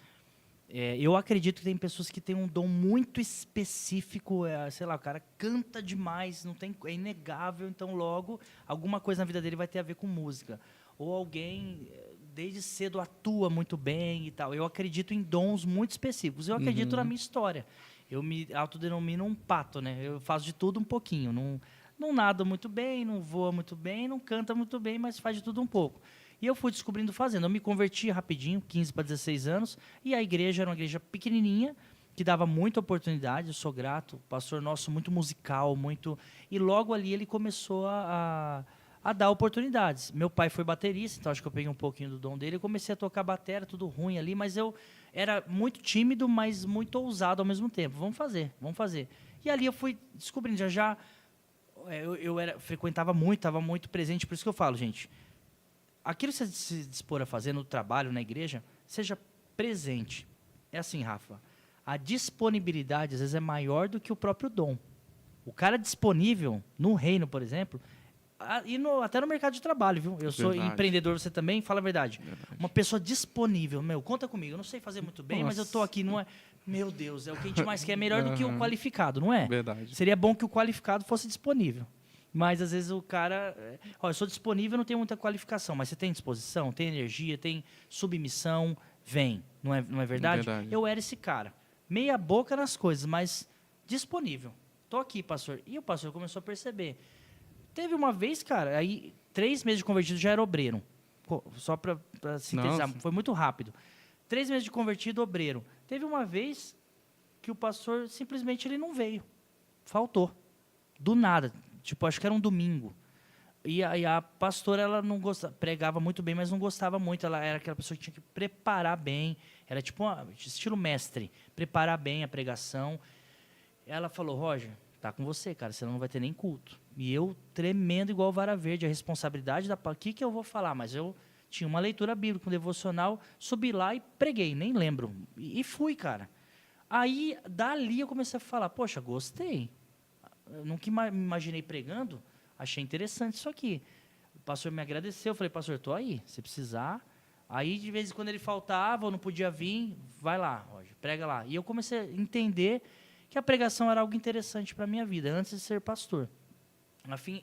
Eu acredito que tem pessoas que têm um dom muito específico, sei lá, o cara canta demais, é inegável, então logo alguma coisa na vida dele vai ter a ver com música. Ou alguém, desde cedo, atua muito bem e tal. Eu acredito em dons muito específicos. Eu acredito na minha história. Eu me autodenomino um pato, né? Eu faço de tudo um pouquinho. Não nada muito bem, não voa muito bem, não canta muito bem, mas faz de tudo um pouco. E eu fui descobrindo fazendo. Eu me converti rapidinho, 15 para 16 anos, e a igreja era uma igreja pequenininha, que dava muita oportunidade, eu sou grato. O pastor nosso, muito musical, muito... E logo ali ele começou a dar oportunidades. Meu pai foi baterista, então acho que eu peguei um pouquinho do dom dele. Eu comecei a tocar bateria, tudo ruim ali, mas eu era muito tímido, mas muito ousado ao mesmo tempo. Vamos fazer. E ali eu fui descobrindo, eu frequentava muito, estava muito presente, por isso que eu falo, gente... Aquilo que você se dispor a fazer no trabalho, na igreja, seja presente. É assim, Rafa, a disponibilidade, às vezes, é maior do que o próprio dom. O cara disponível, no reino, por exemplo, até no mercado de trabalho, viu? Eu sou
Verdade.
empreendedor, você também, fala a verdade.
Verdade.
Uma pessoa disponível, conta comigo. Eu não sei fazer muito bem, mas eu tô
Nossa.
aqui, não é? Meu Deus, é o que a gente mais quer, melhor do que o
Aham.
qualificado, não é?
Verdade.
Seria bom que o qualificado fosse disponível. Mas às vezes o cara. Olha, eu sou disponível, não tenho muita qualificação, mas você tem disposição, tem energia, tem submissão, vem. Não é verdade?
Verdade.
Eu era esse cara. Meia boca nas coisas, mas disponível. Tô aqui, pastor. E o pastor começou a perceber. Teve uma vez, cara, aí 3 meses de convertido já era obreiro. Só para sintetizar,
Nossa.
foi muito rápido. 3 meses de convertido, obreiro. Teve uma vez que o pastor simplesmente ele não veio. Faltou. Do nada. Tipo, acho que era um domingo. E a pastora, ela não gostava, pregava muito bem, mas não gostava muito. Ela era aquela pessoa que tinha que preparar bem. Era tipo estilo mestre. Preparar bem a pregação. Ela falou, Roger, tá com você, cara, senão não vai ter nem culto. E eu tremendo igual vara verde. A responsabilidade da... O que eu vou falar? Mas eu tinha uma leitura bíblica, um devocional. Subi lá e preguei, nem lembro. E fui, cara. Aí, dali eu comecei a falar, poxa, gostei. Eu nunca me imaginei pregando, achei interessante isso aqui. O pastor me agradeceu, eu falei, pastor, estou aí, se precisar. Aí, de vez em quando ele faltava, ou não podia vir, vai lá, Roger, prega lá. E eu comecei a entender que a pregação era algo interessante para a minha vida, antes de ser pastor.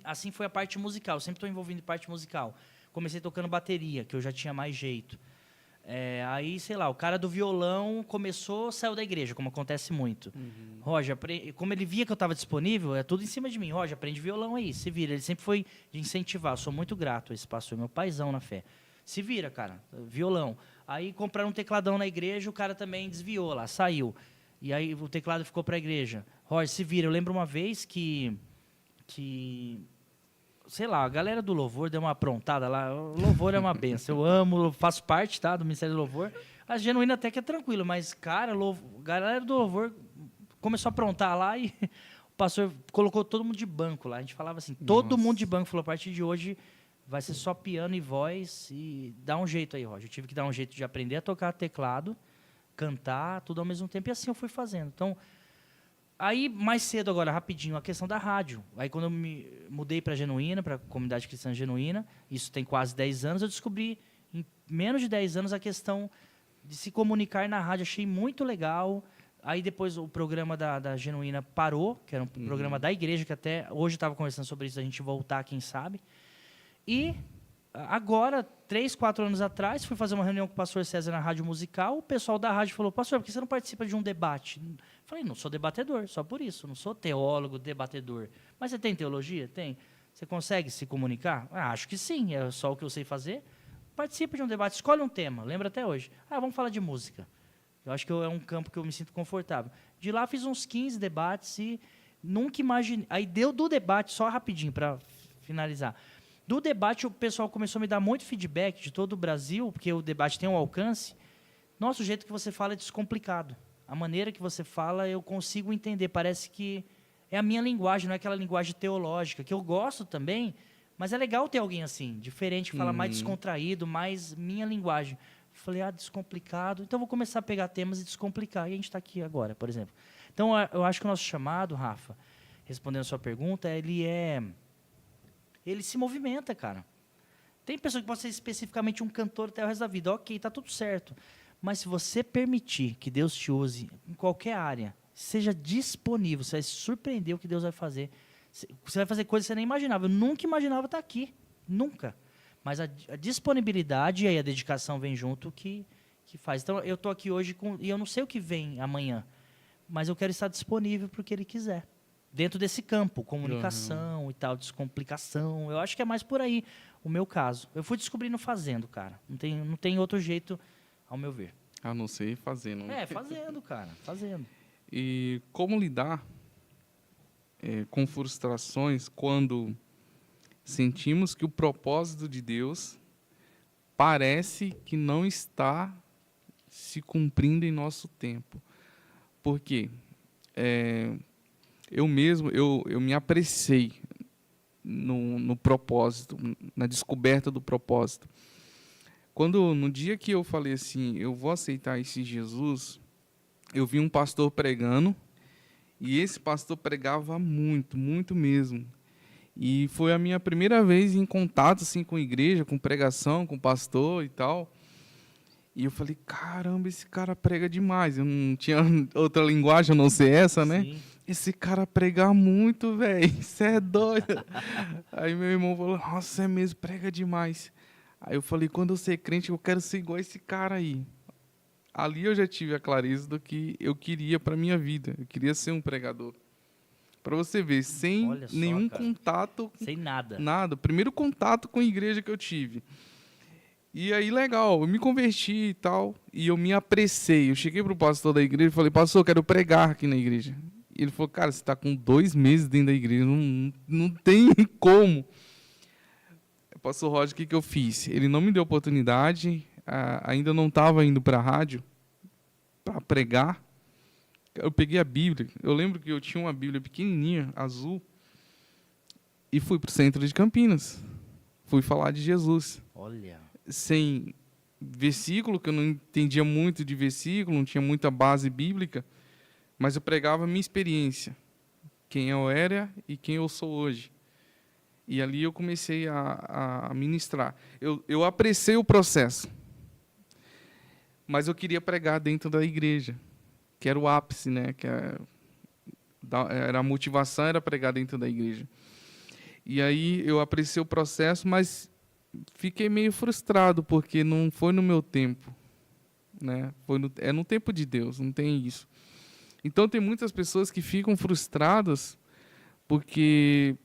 Assim foi a parte musical, eu sempre estou envolvido em parte musical. Comecei tocando bateria, que eu já tinha mais jeito. Aí, sei lá, o cara do violão saiu da igreja, como acontece muito. Roger, como ele via que eu estava disponível, é tudo em cima de mim. Roger, aprende violão aí, se vira. Ele sempre foi de incentivar, eu sou muito grato a esse pastor, meu paizão na fé. Se vira, cara, violão. Aí compraram um tecladão na igreja, o cara também desviou lá, saiu. E aí o teclado ficou para a igreja. Roger, se vira. Eu lembro uma vez que sei lá, a galera do louvor deu uma aprontada lá. O louvor é uma benção. Eu amo, faço parte, tá, do Ministério do Louvor. A genuína até que é tranquilo, mas, cara, a galera do louvor começou a aprontar lá e o pastor colocou todo mundo de banco lá. A gente falava assim, todo mundo de banco. Falou, a partir de hoje vai ser só piano e voz e dá um jeito aí, Roger. Eu tive que dar um jeito de aprender a tocar teclado, cantar, tudo ao mesmo tempo. E assim eu fui fazendo. Então, aí, mais cedo agora, rapidinho, a questão da rádio. Aí, quando eu me mudei para a Genuína, para a Comunidade Cristã Genuína, isso tem quase 10 anos, eu descobri, em menos de 10 anos, a questão de se comunicar na rádio. Achei muito legal. Aí, depois, o programa da Genuína parou, que era um programa da igreja, que até hoje eu estava conversando sobre isso, a gente voltar, quem sabe. E agora, 3, 4 anos atrás, fui fazer uma reunião com o pastor César na rádio musical. O pessoal da rádio falou, pastor, por que você não participa de um debate? Falei, não sou debatedor, só por isso. Não sou teólogo, debatedor. Mas você tem teologia? Tem. Você consegue se comunicar? Acho que sim, é só o que eu sei fazer. Participe de um debate, escolhe um tema, lembra até hoje. Vamos falar de música. Eu acho que é um campo que eu me sinto confortável. De lá fiz uns 15 debates e nunca imaginei. Aí deu do debate, só rapidinho para finalizar. Do debate, o pessoal começou a me dar muito feedback de todo o Brasil, porque o debate tem um alcance. Nossa, o jeito que você fala é descomplicado. A maneira que você fala, eu consigo entender. Parece que é a minha linguagem, não é aquela linguagem teológica, que eu gosto também, mas é legal ter alguém assim, diferente, que fala mais descontraído, mais minha linguagem. Falei, descomplicado. Então, vou começar a pegar temas e descomplicar. E a gente está aqui agora, por exemplo. Então, eu acho que o nosso chamado, Rafa, respondendo a sua pergunta, ele se movimenta, cara. Tem pessoa que pode ser especificamente um cantor até o resto da vida. Ok, está tudo certo. Mas se você permitir que Deus te use em qualquer área, seja disponível, você vai se surpreender o que Deus vai fazer. Você vai fazer coisas que você nem imaginava. Eu nunca imaginava estar aqui. Nunca. Mas a disponibilidade e aí a dedicação vem junto que faz. Então, eu estou aqui hoje e eu não sei o que vem amanhã, mas eu quero estar disponível para o que Ele quiser. Dentro desse campo, comunicação e tal, descomplicação. Eu acho que é mais por aí o meu caso. Eu fui descobrindo fazendo, cara. Não tem outro jeito, ao meu ver.
A não ser fazendo.
Fazendo, cara. Fazendo.
E como lidar com frustrações quando sentimos que o propósito de Deus parece que não está se cumprindo em nosso tempo? Por quê? Eu mesmo, eu me apressei no propósito, na descoberta do propósito. No dia que eu falei assim, eu vou aceitar esse Jesus, eu vi um pastor pregando, e esse pastor pregava muito, muito mesmo. E foi a minha primeira vez em contato assim com igreja, com pregação, com pastor e tal. E eu falei, caramba, esse cara prega demais. Eu não tinha outra linguagem a não ser essa, né?
Sim.
Esse cara prega muito, velho. Você é doido. Aí meu irmão falou, nossa, é mesmo, prega demais. Aí eu falei, quando eu ser crente, eu quero ser igual a esse cara aí. Ali eu já tive a clareza do que eu queria para minha vida. Eu queria ser um pregador. Para você ver, sem
Olha só,
nenhum
cara.
contato,
Sem nada.
nada. Primeiro contato com a igreja que eu tive. E aí, legal, eu me converti e tal, e eu me apressei. Eu cheguei pro pastor da igreja e falei, pastor, eu quero pregar aqui na igreja. E ele falou, cara, você está com 2 meses dentro da igreja, não tem como. Pastor Roger, o que eu fiz? Ele não me deu oportunidade, ainda não estava indo para a rádio para pregar. Eu peguei a Bíblia, eu lembro que eu tinha uma Bíblia pequenininha, azul, e fui para o centro de Campinas. Fui falar de Jesus.
Olha.
Sem versículo, que eu não entendia muito de versículo, não tinha muita base bíblica, mas eu pregava a minha experiência, quem eu era e quem eu sou hoje. E ali eu comecei a ministrar. Eu apressei o processo, mas eu queria pregar dentro da igreja, que era o ápice, né? Era a motivação, era pregar dentro da igreja. E aí eu apressei o processo, mas fiquei meio frustrado, porque não foi no meu tempo, né? É no tempo de Deus, não tem isso. Então, tem muitas pessoas que ficam frustradas porque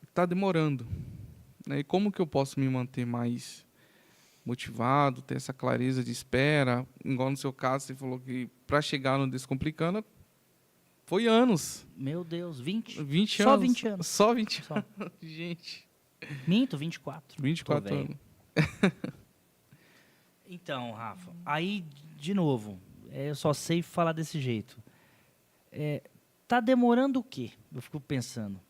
está demorando, né? E como que eu posso me manter mais motivado, ter essa clareza de espera? Igual no seu caso, você falou que para chegar no Descomplicando, foi anos.
Meu Deus, 20?
20
Só
anos.
20 anos.
Só 20
Só.
anos. Gente.
Minto, 24.
24
Tô velho.
anos.
Então, Rafa, aí, de novo, eu só sei falar desse jeito. Tá demorando o quê? Eu fico pensando.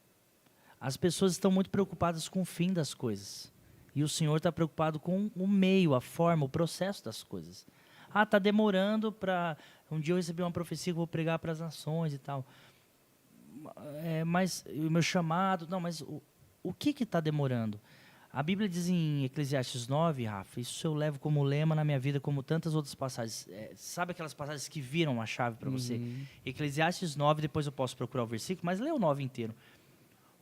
As pessoas estão muito preocupadas com o fim das coisas. E o Senhor está preocupado com o meio, a forma, o processo das coisas. Ah, tá demorando para... Um dia eu recebi uma profecia que eu vou pregar para as nações e tal. Mas o meu chamado... Não, mas o que está demorando? A Bíblia diz em Eclesiastes 9, Rafa, isso eu levo como lema na minha vida, como tantas outras passagens. Sabe aquelas passagens que viram a chave para você? Eclesiastes 9, depois eu posso procurar o versículo, mas lê o 9 inteiro.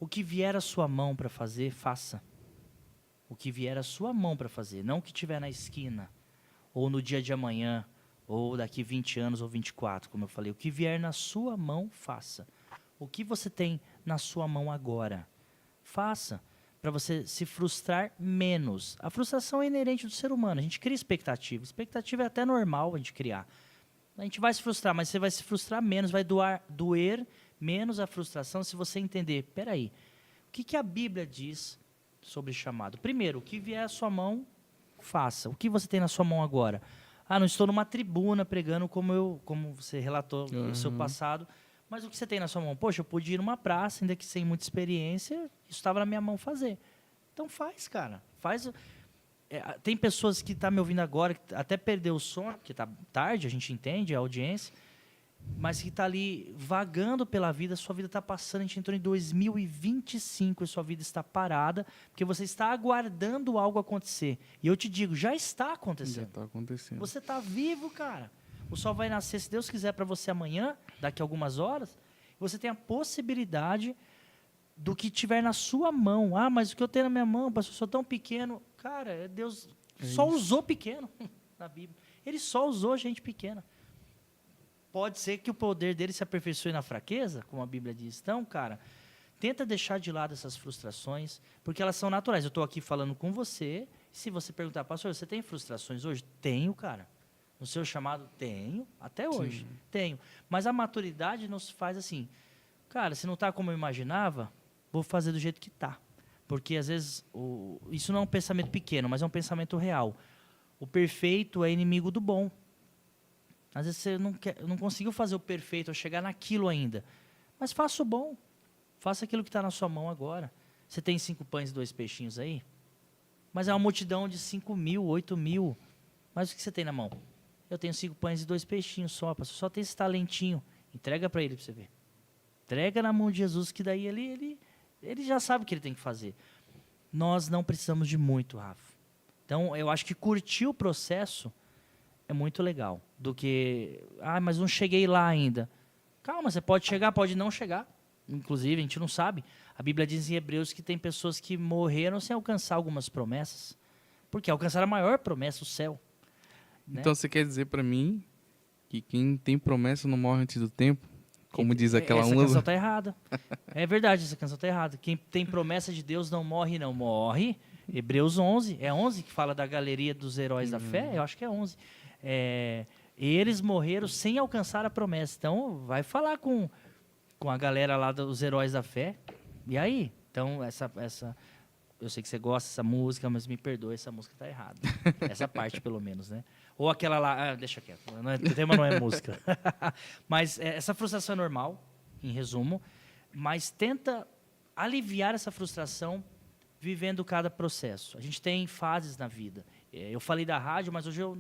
O que vier à sua mão para fazer, faça. O que vier à sua mão para fazer, não o que tiver na esquina, ou no dia de amanhã, ou daqui 20 anos ou 24, como eu falei. O que vier na sua mão, faça. O que você tem na sua mão agora, faça. Para você se frustrar menos. A frustração é inerente do ser humano. A gente cria expectativa. Expectativa é até normal a gente criar. A gente vai se frustrar, mas você vai se frustrar menos, vai doer menos a frustração se você entender, peraí, o que a Bíblia diz sobre chamado? Primeiro, o que vier à sua mão, faça. O que você tem na sua mão agora? Ah, não estou numa tribuna pregando como você relatou no seu passado, mas o que você tem na sua mão? Poxa, eu pude ir numa praça, ainda que sem muita experiência, isso estava na minha mão fazer. Então faz, cara. Faz. Tem pessoas que estão me ouvindo agora, que até perdeu o sono, porque está tarde, a gente entende, a audiência, mas que está ali vagando pela vida, sua vida está passando, a gente entrou em 2025 e sua vida está parada, porque você está aguardando algo acontecer. E eu te digo, já está acontecendo.
Já está acontecendo.
Você está vivo, cara. O sol vai nascer, se Deus quiser, para você amanhã, daqui a algumas horas. Você tem a possibilidade do que tiver na sua mão. Ah, mas o que eu tenho na minha mão, pastor, eu sou tão pequeno. Cara, Deus só usou pequeno na Bíblia. Ele só usou gente pequena. Pode ser que o poder dele se aperfeiçoe na fraqueza, como a Bíblia diz. Então, cara, tenta deixar de lado essas frustrações, porque elas são naturais. Eu estou aqui falando com você, e se você perguntar, pastor, você tem frustrações hoje? Tenho, cara. No seu chamado, tenho, até hoje,
Sim.
tenho. Mas a maturidade nos faz assim, cara, se não está como eu imaginava, vou fazer do jeito que está. Porque, às vezes, isso não é um pensamento pequeno, mas é um pensamento real. O perfeito é inimigo do bom. Às vezes você não conseguiu fazer o perfeito, ou chegar naquilo ainda. Mas faça o bom. Faça aquilo que está na sua mão agora. Você tem 5 pães e 2 peixinhos aí? Mas é uma multidão de 5.000, 8.000. Mas o que você tem na mão? Eu tenho 5 pães e 2 peixinhos só, pastor. Só tem esse talentinho. Entrega para ele para você ver. Entrega na mão de Jesus, que daí ele já sabe o que ele tem que fazer. Nós não precisamos de muito, Rafa. Então, eu acho que curtir o processo é muito legal. Do que, mas não cheguei lá ainda. Calma, você pode chegar, pode não chegar. Inclusive, a gente não sabe. A Bíblia diz em Hebreus que tem pessoas que morreram sem alcançar algumas promessas. Porque alcançaram a maior promessa, o céu. Né?
Então, você quer dizer para mim que quem tem promessa não morre antes do tempo? Como diz aquela
Essa
música.
canção está errada. É verdade, essa canção está errada. Quem tem promessa de Deus não morre, não morre. Hebreus 11. É 11 que fala da galeria dos heróis da fé? Eu acho que é 11. Eles morreram sem alcançar a promessa. Então, vai falar com a galera lá dos heróis da fé. E aí? Então, essa eu sei que você gosta dessa música, mas me perdoe, essa música está errada. Essa parte, pelo menos, né? Ou aquela lá... deixa quieto. O tema não é música. Mas essa frustração é normal, em resumo. Mas tenta aliviar essa frustração vivendo cada processo. A gente tem fases na vida. Eu falei da rádio, mas hoje eu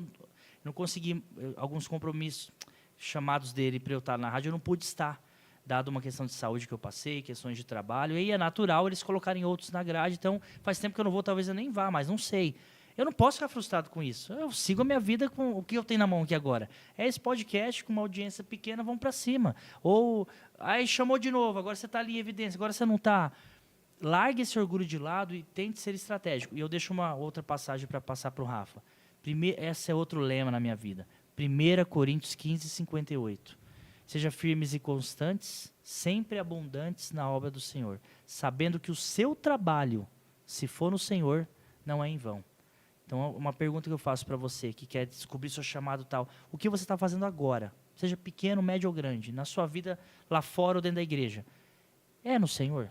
não consegui... alguns compromissos chamados dele para eu estar na rádio, eu não pude estar. Dado uma questão de saúde que eu passei, questões de trabalho, e aí é natural eles colocarem outros na grade, então faz tempo que eu não vou, talvez eu nem vá, mas não sei. Eu não posso ficar frustrado com isso. Eu sigo a minha vida com o que eu tenho na mão aqui agora. É esse podcast com uma audiência pequena, vamos para cima. Ou, aí chamou de novo, agora você está ali em evidência, agora você não está. Largue esse orgulho de lado e tente ser estratégico. E eu deixo uma outra passagem para passar para o Rafa. Esse é outro lema na minha vida. 1 Coríntios 15, 58. Seja firmes e constantes, sempre abundantes na obra do Senhor, sabendo que o seu trabalho, se for no Senhor, não é em vão. Então, uma pergunta que eu faço para você, que quer descobrir seu chamado tal, o que você está fazendo agora? Seja pequeno, médio ou grande, na sua vida lá fora ou dentro da igreja. É no Senhor?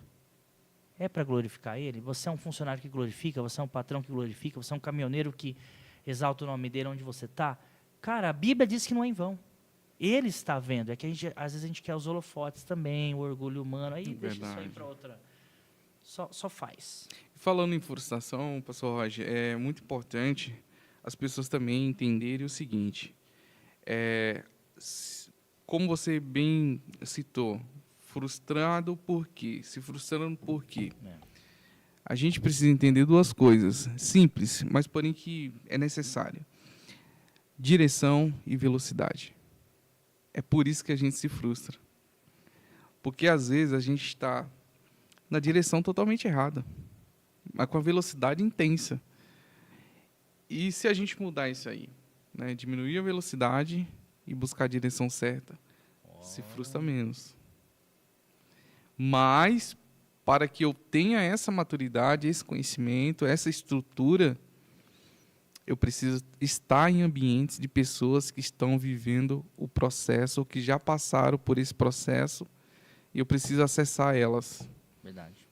É para glorificar Ele? Você é um funcionário que glorifica? Você é um patrão que glorifica? Você é um caminhoneiro que exalta o nome dele onde você está? Cara, a Bíblia diz que não é em vão. Ele está vendo. É que às vezes a gente quer os holofotes também, o orgulho humano. Aí deixa isso aí para outra. Só faz.
Falando em frustração, pastor Roger, é muito importante as pessoas também entenderem o seguinte. Como você bem citou, frustrado por quê? Se frustrando por quê? A gente precisa entender duas coisas, simples, mas porém que é necessário. Direção e velocidade. É por isso que a gente se frustra. Porque, às vezes, a gente está na direção totalmente errada, mas com a velocidade intensa. E se a gente mudar isso aí, né, diminuir a velocidade e buscar a direção certa, se frustra menos. Mas, para que eu tenha essa maturidade, esse conhecimento, essa estrutura, eu preciso estar em ambientes de pessoas que estão vivendo o processo, ou que já passaram por esse processo, e eu preciso acessar elas.
Verdade.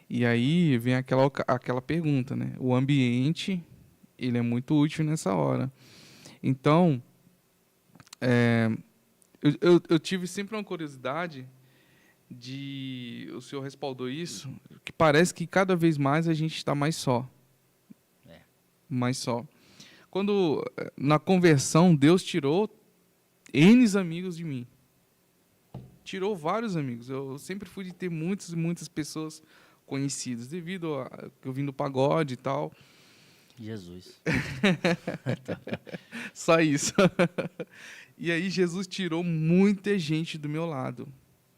E aí vem aquela pergunta, né? O ambiente, ele é muito útil nessa hora. Então, eu tive sempre uma curiosidade o senhor respaldou isso, que parece que cada vez mais a gente está mais só. Mais só. Quando, na conversão, Deus tirou N amigos de mim. Tirou vários amigos. Eu sempre fui de ter muitas e muitas pessoas conhecidas, devido a que eu vim do pagode e tal.
Jesus.
Só isso. E aí Jesus tirou muita gente do meu lado.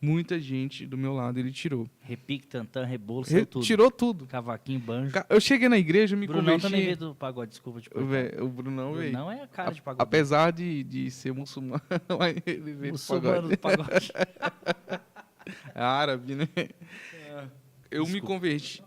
Muita gente do meu lado ele tirou.
Repique, tantã, rebolo, saiu tudo.
Tirou tudo.
Cavaquinho, banjo.
Eu cheguei na igreja, me
Brunão
converti.
também veio do pagode, desculpa te cortar.
O Brunão veio.
Brunão é a cara de pagode.
Apesar de ser muçulmano, ele veio
muçulmano do pagode.
É árabe, né? Eu me converti.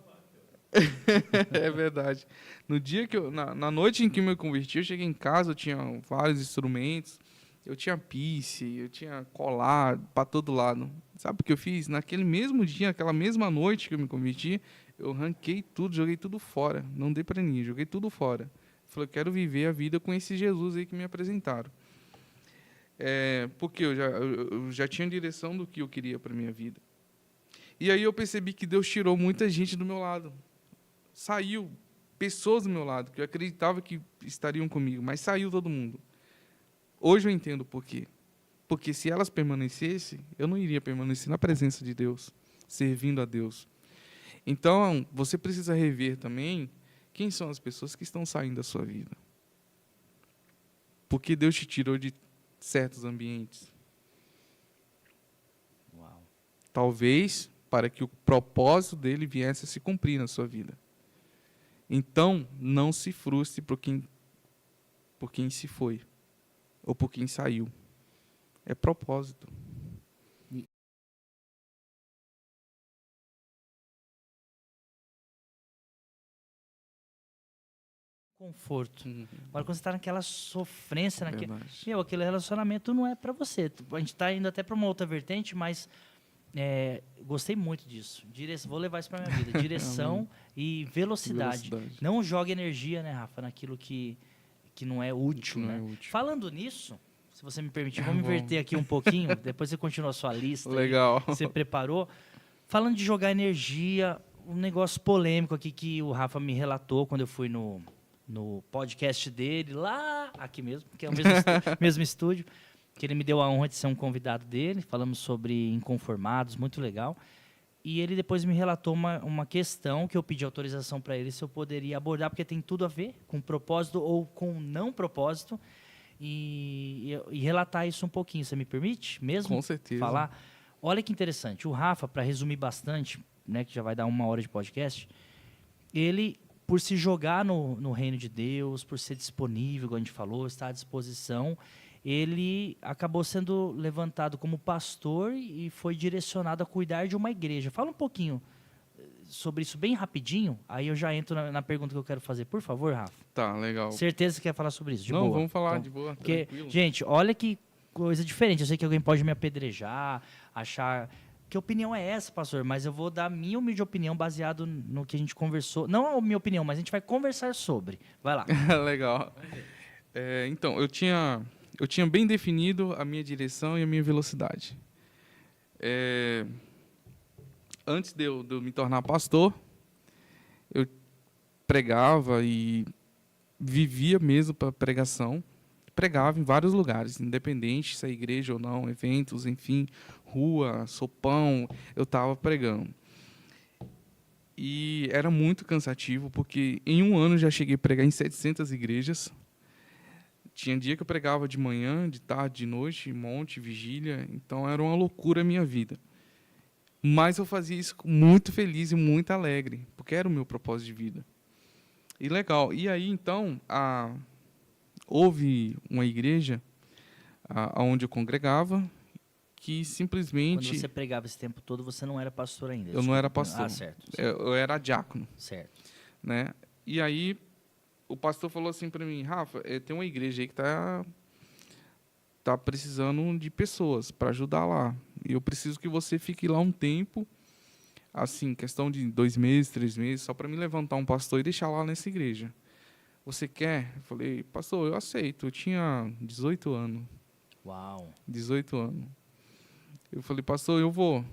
É verdade. No dia que na noite em que eu me converti, eu cheguei em casa, eu tinha vários instrumentos. Eu tinha pice, eu tinha colar para todo lado. Sabe o que eu fiz? Naquele mesmo dia, aquela mesma noite que eu me converti, eu ranquei tudo, joguei tudo fora. Não dei para ninguém, joguei tudo fora. Falei, eu quero viver a vida com esse Jesus aí que me apresentaram. Porque eu já tinha direção do que eu queria para minha vida. E aí eu percebi que Deus tirou muita gente do meu lado. Saiu pessoas do meu lado, que eu acreditava que estariam comigo, mas saiu todo mundo. Hoje eu entendo por quê. Porque se elas permanecessem, eu não iria permanecer na presença de Deus, servindo a Deus. Então, você precisa rever também quem são as pessoas que estão saindo da sua vida. Porque Deus te tirou de certos ambientes.
Uau.
Talvez para que o propósito dele viesse a se cumprir na sua vida. Então, não se frustre por quem se foi ou por quem saiu. É propósito.
Conforto. Agora, quando você está naquela sofrência,
Verdade.
aquele relacionamento não é para você. A gente está indo até para uma outra vertente, mas gostei muito disso. Vou levar isso para minha vida. Direção e velocidade. Não jogue energia, né, Rafa, naquilo que não é útil.
Não
né?
é útil.
Falando nisso, se você me permitir, vamos inverter aqui um pouquinho. Depois você continua a sua lista.
Legal.
Você preparou. Falando de jogar energia, um negócio polêmico aqui que o Rafa me relatou quando eu fui no podcast dele, lá, aqui mesmo, que é o mesmo estúdio, que ele me deu a honra de ser um convidado dele. Falamos sobre inconformados, muito legal. E ele depois me relatou uma questão que eu pedi autorização para ele se eu poderia abordar, porque tem tudo a ver com propósito ou com não propósito, e relatar isso um pouquinho. Você me permite mesmo?
Com certeza.
Falar? Olha que interessante. O Rafa, para resumir bastante, né, que já vai dar 1 hora de podcast, ele, por se jogar no reino de Deus, por ser disponível, como a gente falou, estar à disposição, ele acabou sendo levantado como pastor e foi direcionado a cuidar de uma igreja. Fala um pouquinho sobre isso bem rapidinho, aí eu já entro na pergunta que eu quero fazer. Por favor, Rafa.
Tá, legal.
Certeza que quer falar sobre isso, de
Não,
boa.
vamos falar
Então,
de boa,
porque,
tranquilo.
gente, olha que coisa diferente. Eu sei que alguém pode me apedrejar, achar... Que opinião é essa, pastor? Mas eu vou dar a minha humilde opinião baseado no que a gente conversou. Não a minha opinião, mas a gente vai conversar sobre. Vai lá.
Legal. Então, eu tinha bem definido a minha direção e a minha velocidade. Antes de eu me tornar pastor, eu pregava e vivia mesmo para pregação. Pregava em vários lugares, independente se é igreja ou não, eventos, enfim, rua, sopão, eu estava pregando. E era muito cansativo, porque em 1 ano eu já cheguei a pregar em 700 igrejas. Tinha dia que eu pregava de manhã, de tarde, de noite, monte, vigília. Então era uma loucura a minha vida. Mas eu fazia isso muito feliz e muito alegre, porque era o meu propósito de vida. E legal. E aí, então, houve uma igreja onde eu congregava que simplesmente...
Quando você pregava esse tempo todo, você não era pastor ainda?
Eu não era pastor.
Ah, certo.
Eu era diácono.
Certo.
Né? E aí, o pastor falou assim para mim, Rafa, tem uma igreja aí que tá precisando de pessoas para ajudar lá. E eu preciso que você fique lá um tempo, assim, questão de 2 meses, 3 meses, só para me levantar um pastor e deixar lá nessa igreja. Você quer? Eu falei, pastor, eu aceito. Eu tinha 18 anos.
Uau.
18 anos. Eu falei, pastor, eu vou.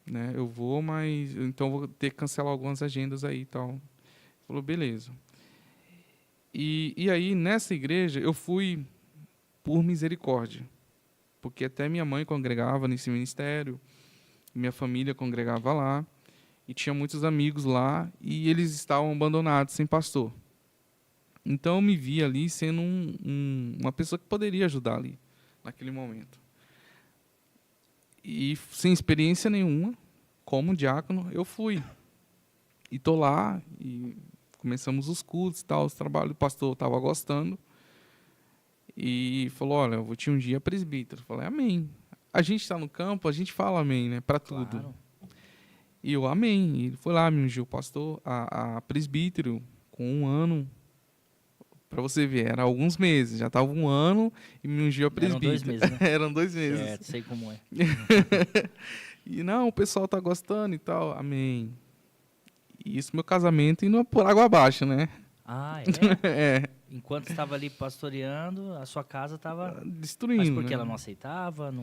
Né? Eu vou, mas então vou ter que cancelar algumas agendas aí e tal. Ele falou, beleza. E aí, nessa igreja, eu fui por misericórdia. Porque até minha mãe congregava nesse ministério, minha família congregava lá, e tinha muitos amigos lá, e eles estavam abandonados, sem pastor. Então, eu me vi ali sendo uma pessoa que poderia ajudar ali, naquele momento. E sem experiência nenhuma, como diácono, eu fui. E estou lá, e começamos os cultos e tal, os trabalhos, o pastor estava gostando. E falou, olha, eu vou te ungir a presbítero. Eu falei, amém. A gente está no campo, a gente fala amém, né? Para tudo.
Claro.
E eu, amém. E ele foi lá, me ungiu o pastor, a presbítero, com 1 ano. Para você ver, era alguns meses. Já estava 1 ano e me ungiu a presbítero.
Eram 2 meses, né?
Eram 2 meses.
Certo, sei como é.
E não, o pessoal tá gostando e tal. Amém. E isso, meu casamento, indo por água abaixo, né?
Ah,
É.
Enquanto você estava ali pastoreando, a sua casa estava...
Destruindo.
Mas por que
né?
ela não aceitava?
Não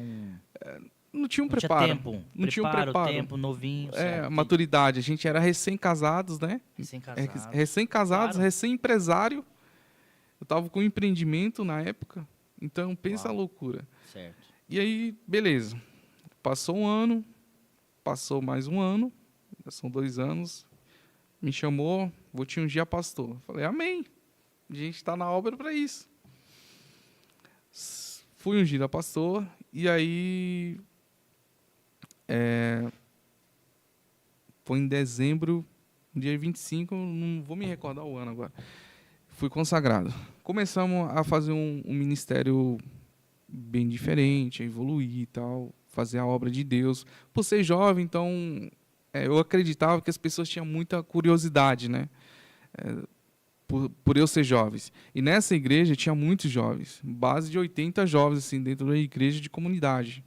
tinha um
Não
preparo.
tinha tempo.
Não tinha um preparo.
Tempo, novinho. Certo.
Maturidade. A gente era recém-casados, né?
Recém-casado.
Recém-casados,
Claro.
recém-empresário. Eu estava com um empreendimento na época. Então, pensa
Uau.
a loucura.
Certo.
E aí, beleza. Passou um ano, passou mais um ano, já são 2 anos. Me chamou, vou te ungir a pastor. Falei, amém. A gente está na obra para isso. Fui ungido a pastor, e aí foi em dezembro, dia 25, não vou me recordar o ano agora. Fui consagrado. Começamos a fazer um ministério bem diferente, a evoluir e tal, fazer a obra de Deus. Por ser jovem, então, eu acreditava que as pessoas tinham muita curiosidade, né? Por eu ser jovens. E nessa igreja tinha muitos jovens, base de 80 jovens assim, dentro da igreja de comunidade.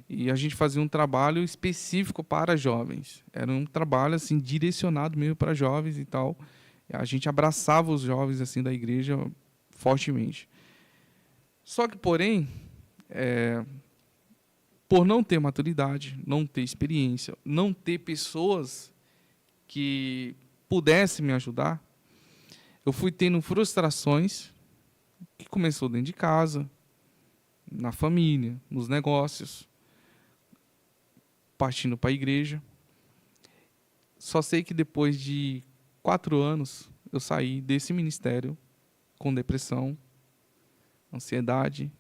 E a gente fazia um trabalho específico para jovens. Era um trabalho assim direcionado mesmo para jovens e tal. A gente abraçava os jovens assim da igreja fortemente. Só que, porém, por não ter maturidade, não ter experiência, não ter pessoas que pudessem me ajudar, eu fui tendo frustrações que começou dentro de casa, na família, nos negócios, partindo para a igreja. Só sei que depois de 4 anos, eu saí desse ministério com depressão, ansiedade.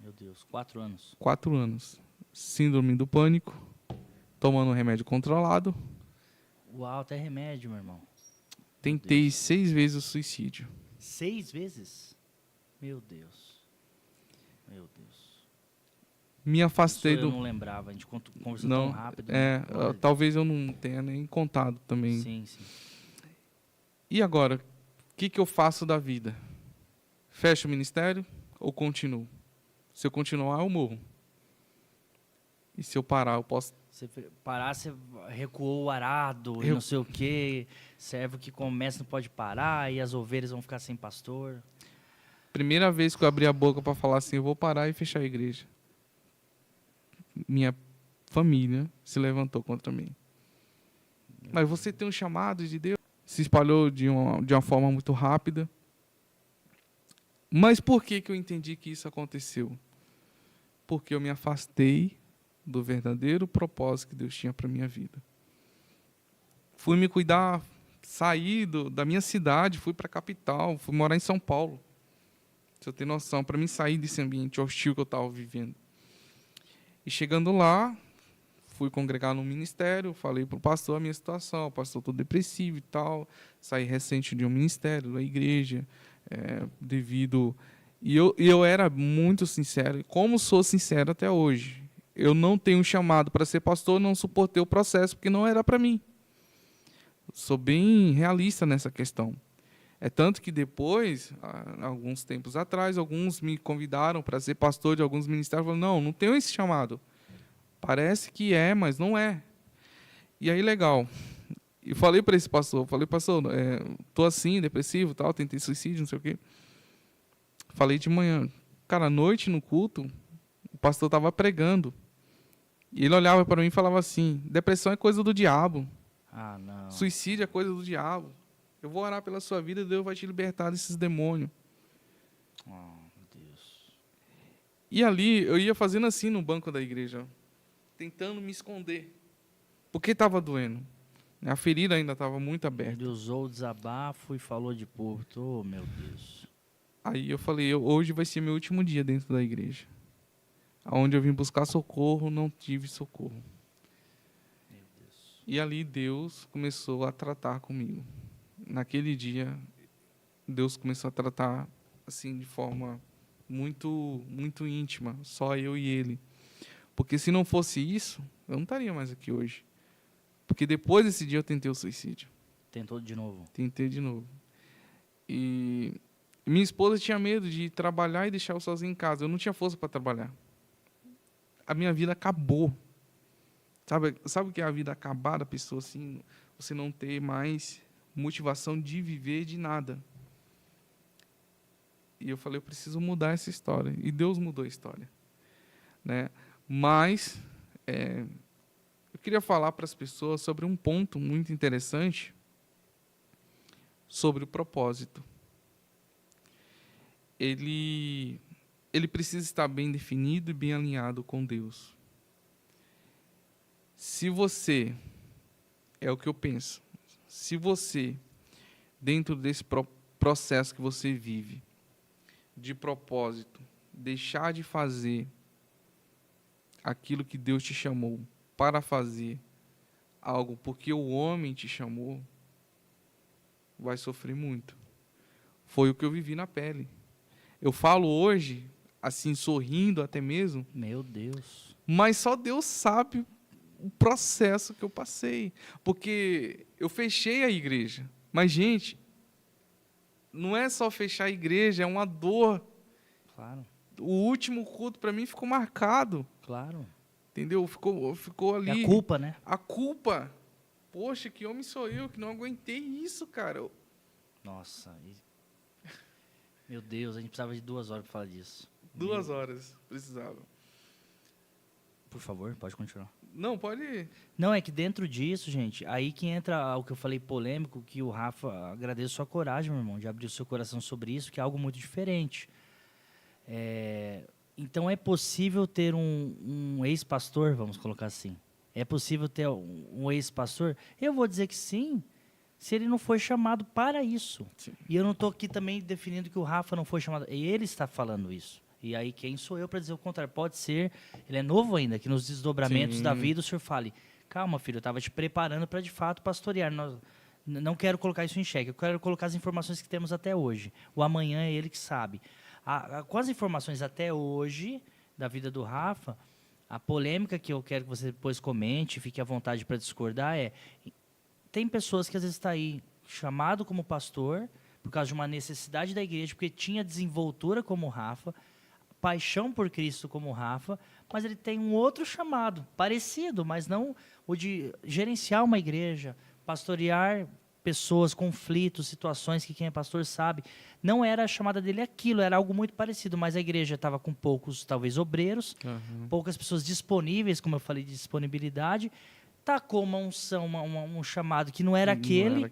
Meu Deus, 4 anos.
4 anos. Síndrome do pânico, tomando remédio controlado.
Uau, até remédio, meu irmão.
Tentei 6 vezes o suicídio.
6 vezes? Meu Deus. Meu Deus.
Me afastei
Isso eu
do...
não lembrava, a gente conversou
Não,
tão rápido. Né?
talvez eu não tenha nem contado também.
Sim, sim.
E agora, o que eu faço da vida? Fecho o ministério ou continuo? Se eu continuar, eu morro. E se eu parar, eu posso...
Você parar, você recuou o arado e não sei o quê. Servo que começa não pode parar e as ovelhas vão ficar sem pastor.
Primeira vez que eu abri a boca para falar assim, eu vou parar e fechar a igreja. Minha família se levantou contra mim. Mas você tem um chamado de Deus. Se espalhou de uma forma muito rápida. Mas por que eu entendi que isso aconteceu? Porque eu me afastei do verdadeiro propósito que Deus tinha para a minha vida. Fui me cuidar, saí da minha cidade, fui para a capital, fui morar em São Paulo. Se eu ter noção, para mim sair desse ambiente hostil que eu estava vivendo. E chegando lá, fui congregar no ministério, falei para o pastor a minha situação, o pastor todo depressivo e tal, saí recente de um ministério, da igreja, devido... E eu era muito sincero, como sou sincero até hoje. Eu não tenho chamado para ser pastor, não suportei o processo, porque não era para mim. Sou bem realista nessa questão. É tanto que depois, alguns tempos atrás, alguns me convidaram para ser pastor de alguns ministérios. Falaram, não tenho esse chamado. Parece que é, mas não é. E aí, legal. E falei para esse pastor, pastor, estou assim, depressivo, tal, tentei suicídio, não sei o quê. Falei de manhã. Cara, à noite no culto, o pastor estava pregando. E ele olhava para mim e falava assim, depressão é coisa do diabo.
Ah, não.
Suicídio é coisa do diabo. Eu vou orar pela sua vida e Deus vai te libertar desses demônios.
Oh, meu Deus.
E ali, eu ia fazendo assim no banco da igreja, tentando me esconder. Porque estava doendo. A ferida ainda estava muito aberta.
Ele usou o desabafo e falou de púlpito. Oh, meu Deus.
Aí eu falei, hoje vai ser meu último dia dentro da igreja. Onde eu vim buscar socorro, não tive socorro.
Meu Deus.
E ali Deus começou a tratar comigo. Naquele dia, Deus começou a tratar assim de forma muito, muito íntima, só eu e Ele. Porque se não fosse isso, eu não estaria mais aqui hoje. Porque depois desse dia eu tentei o suicídio.
Tentou de novo?
Tentei de novo. E minha esposa tinha medo de trabalhar e deixar eu sozinho em casa. Eu não tinha força para trabalhar. A minha vida acabou. Sabe o que é a vida acabar da pessoa assim? Você não ter mais motivação de viver de nada. E eu falei, eu preciso mudar essa história. E Deus mudou a história. Né? Mas, eu queria falar para as pessoas sobre um ponto muito interessante sobre o propósito. ele precisa estar bem definido e bem alinhado com Deus. Se você, é o que eu penso, se você, dentro desse processo que você vive, de propósito, deixar de fazer aquilo que Deus te chamou para fazer algo porque o homem te chamou, vai sofrer muito. Foi o que eu vivi na pele. Eu falo hoje, assim, sorrindo até mesmo,
Meu Deus.
mas só Deus sabe o processo que eu passei. Porque eu fechei a igreja. Mas, gente, não é só fechar a igreja, é uma dor.
Claro,
O último culto, para mim, ficou marcado.
claro.
Entendeu? Ficou
É
ali.
a culpa, né?
A culpa. Poxa, que homem sou eu que não aguentei isso, cara.
Nossa. Meu Deus, a gente precisava de 2 horas para falar disso.
2 horas precisava.
Por favor, pode continuar.
Não, pode ir.
Não, é que dentro disso, gente, aí que entra o que eu falei polêmico, que o Rafa, agradeço sua coragem, meu irmão, de abrir o seu coração sobre isso, que é algo muito diferente. Então é possível ter um ex-pastor, vamos colocar assim. É possível ter um ex-pastor? Eu vou dizer que sim, se ele não foi chamado para isso.
Sim.
E eu não estou aqui também definindo que o Rafa não foi chamado. Ele está falando isso. E aí quem sou eu para dizer o contrário? Pode ser, ele é novo ainda, que nos desdobramentos
Sim.
da vida o senhor fale, calma filho, eu estava te preparando para de fato pastorear. Não quero colocar isso em xeque, eu quero colocar as informações que temos até hoje. O amanhã é ele que sabe. Com as informações até hoje da vida do Rafa, a polêmica que eu quero que você depois comente, fique à vontade para discordar, tem pessoas que às vezes estão aí chamado como pastor por causa de uma necessidade da igreja, porque tinha desenvoltura como o Rafa, paixão por Cristo como o Rafa, mas ele tem um outro chamado, parecido, mas não o de gerenciar uma igreja, pastorear pessoas, conflitos, situações que quem é pastor sabe. Não era a chamada dele aquilo, era algo muito parecido, mas a igreja estava com poucos, talvez, obreiros, poucas pessoas disponíveis, como eu falei, de disponibilidade. Tacou uma unção, um chamado que não era aquele,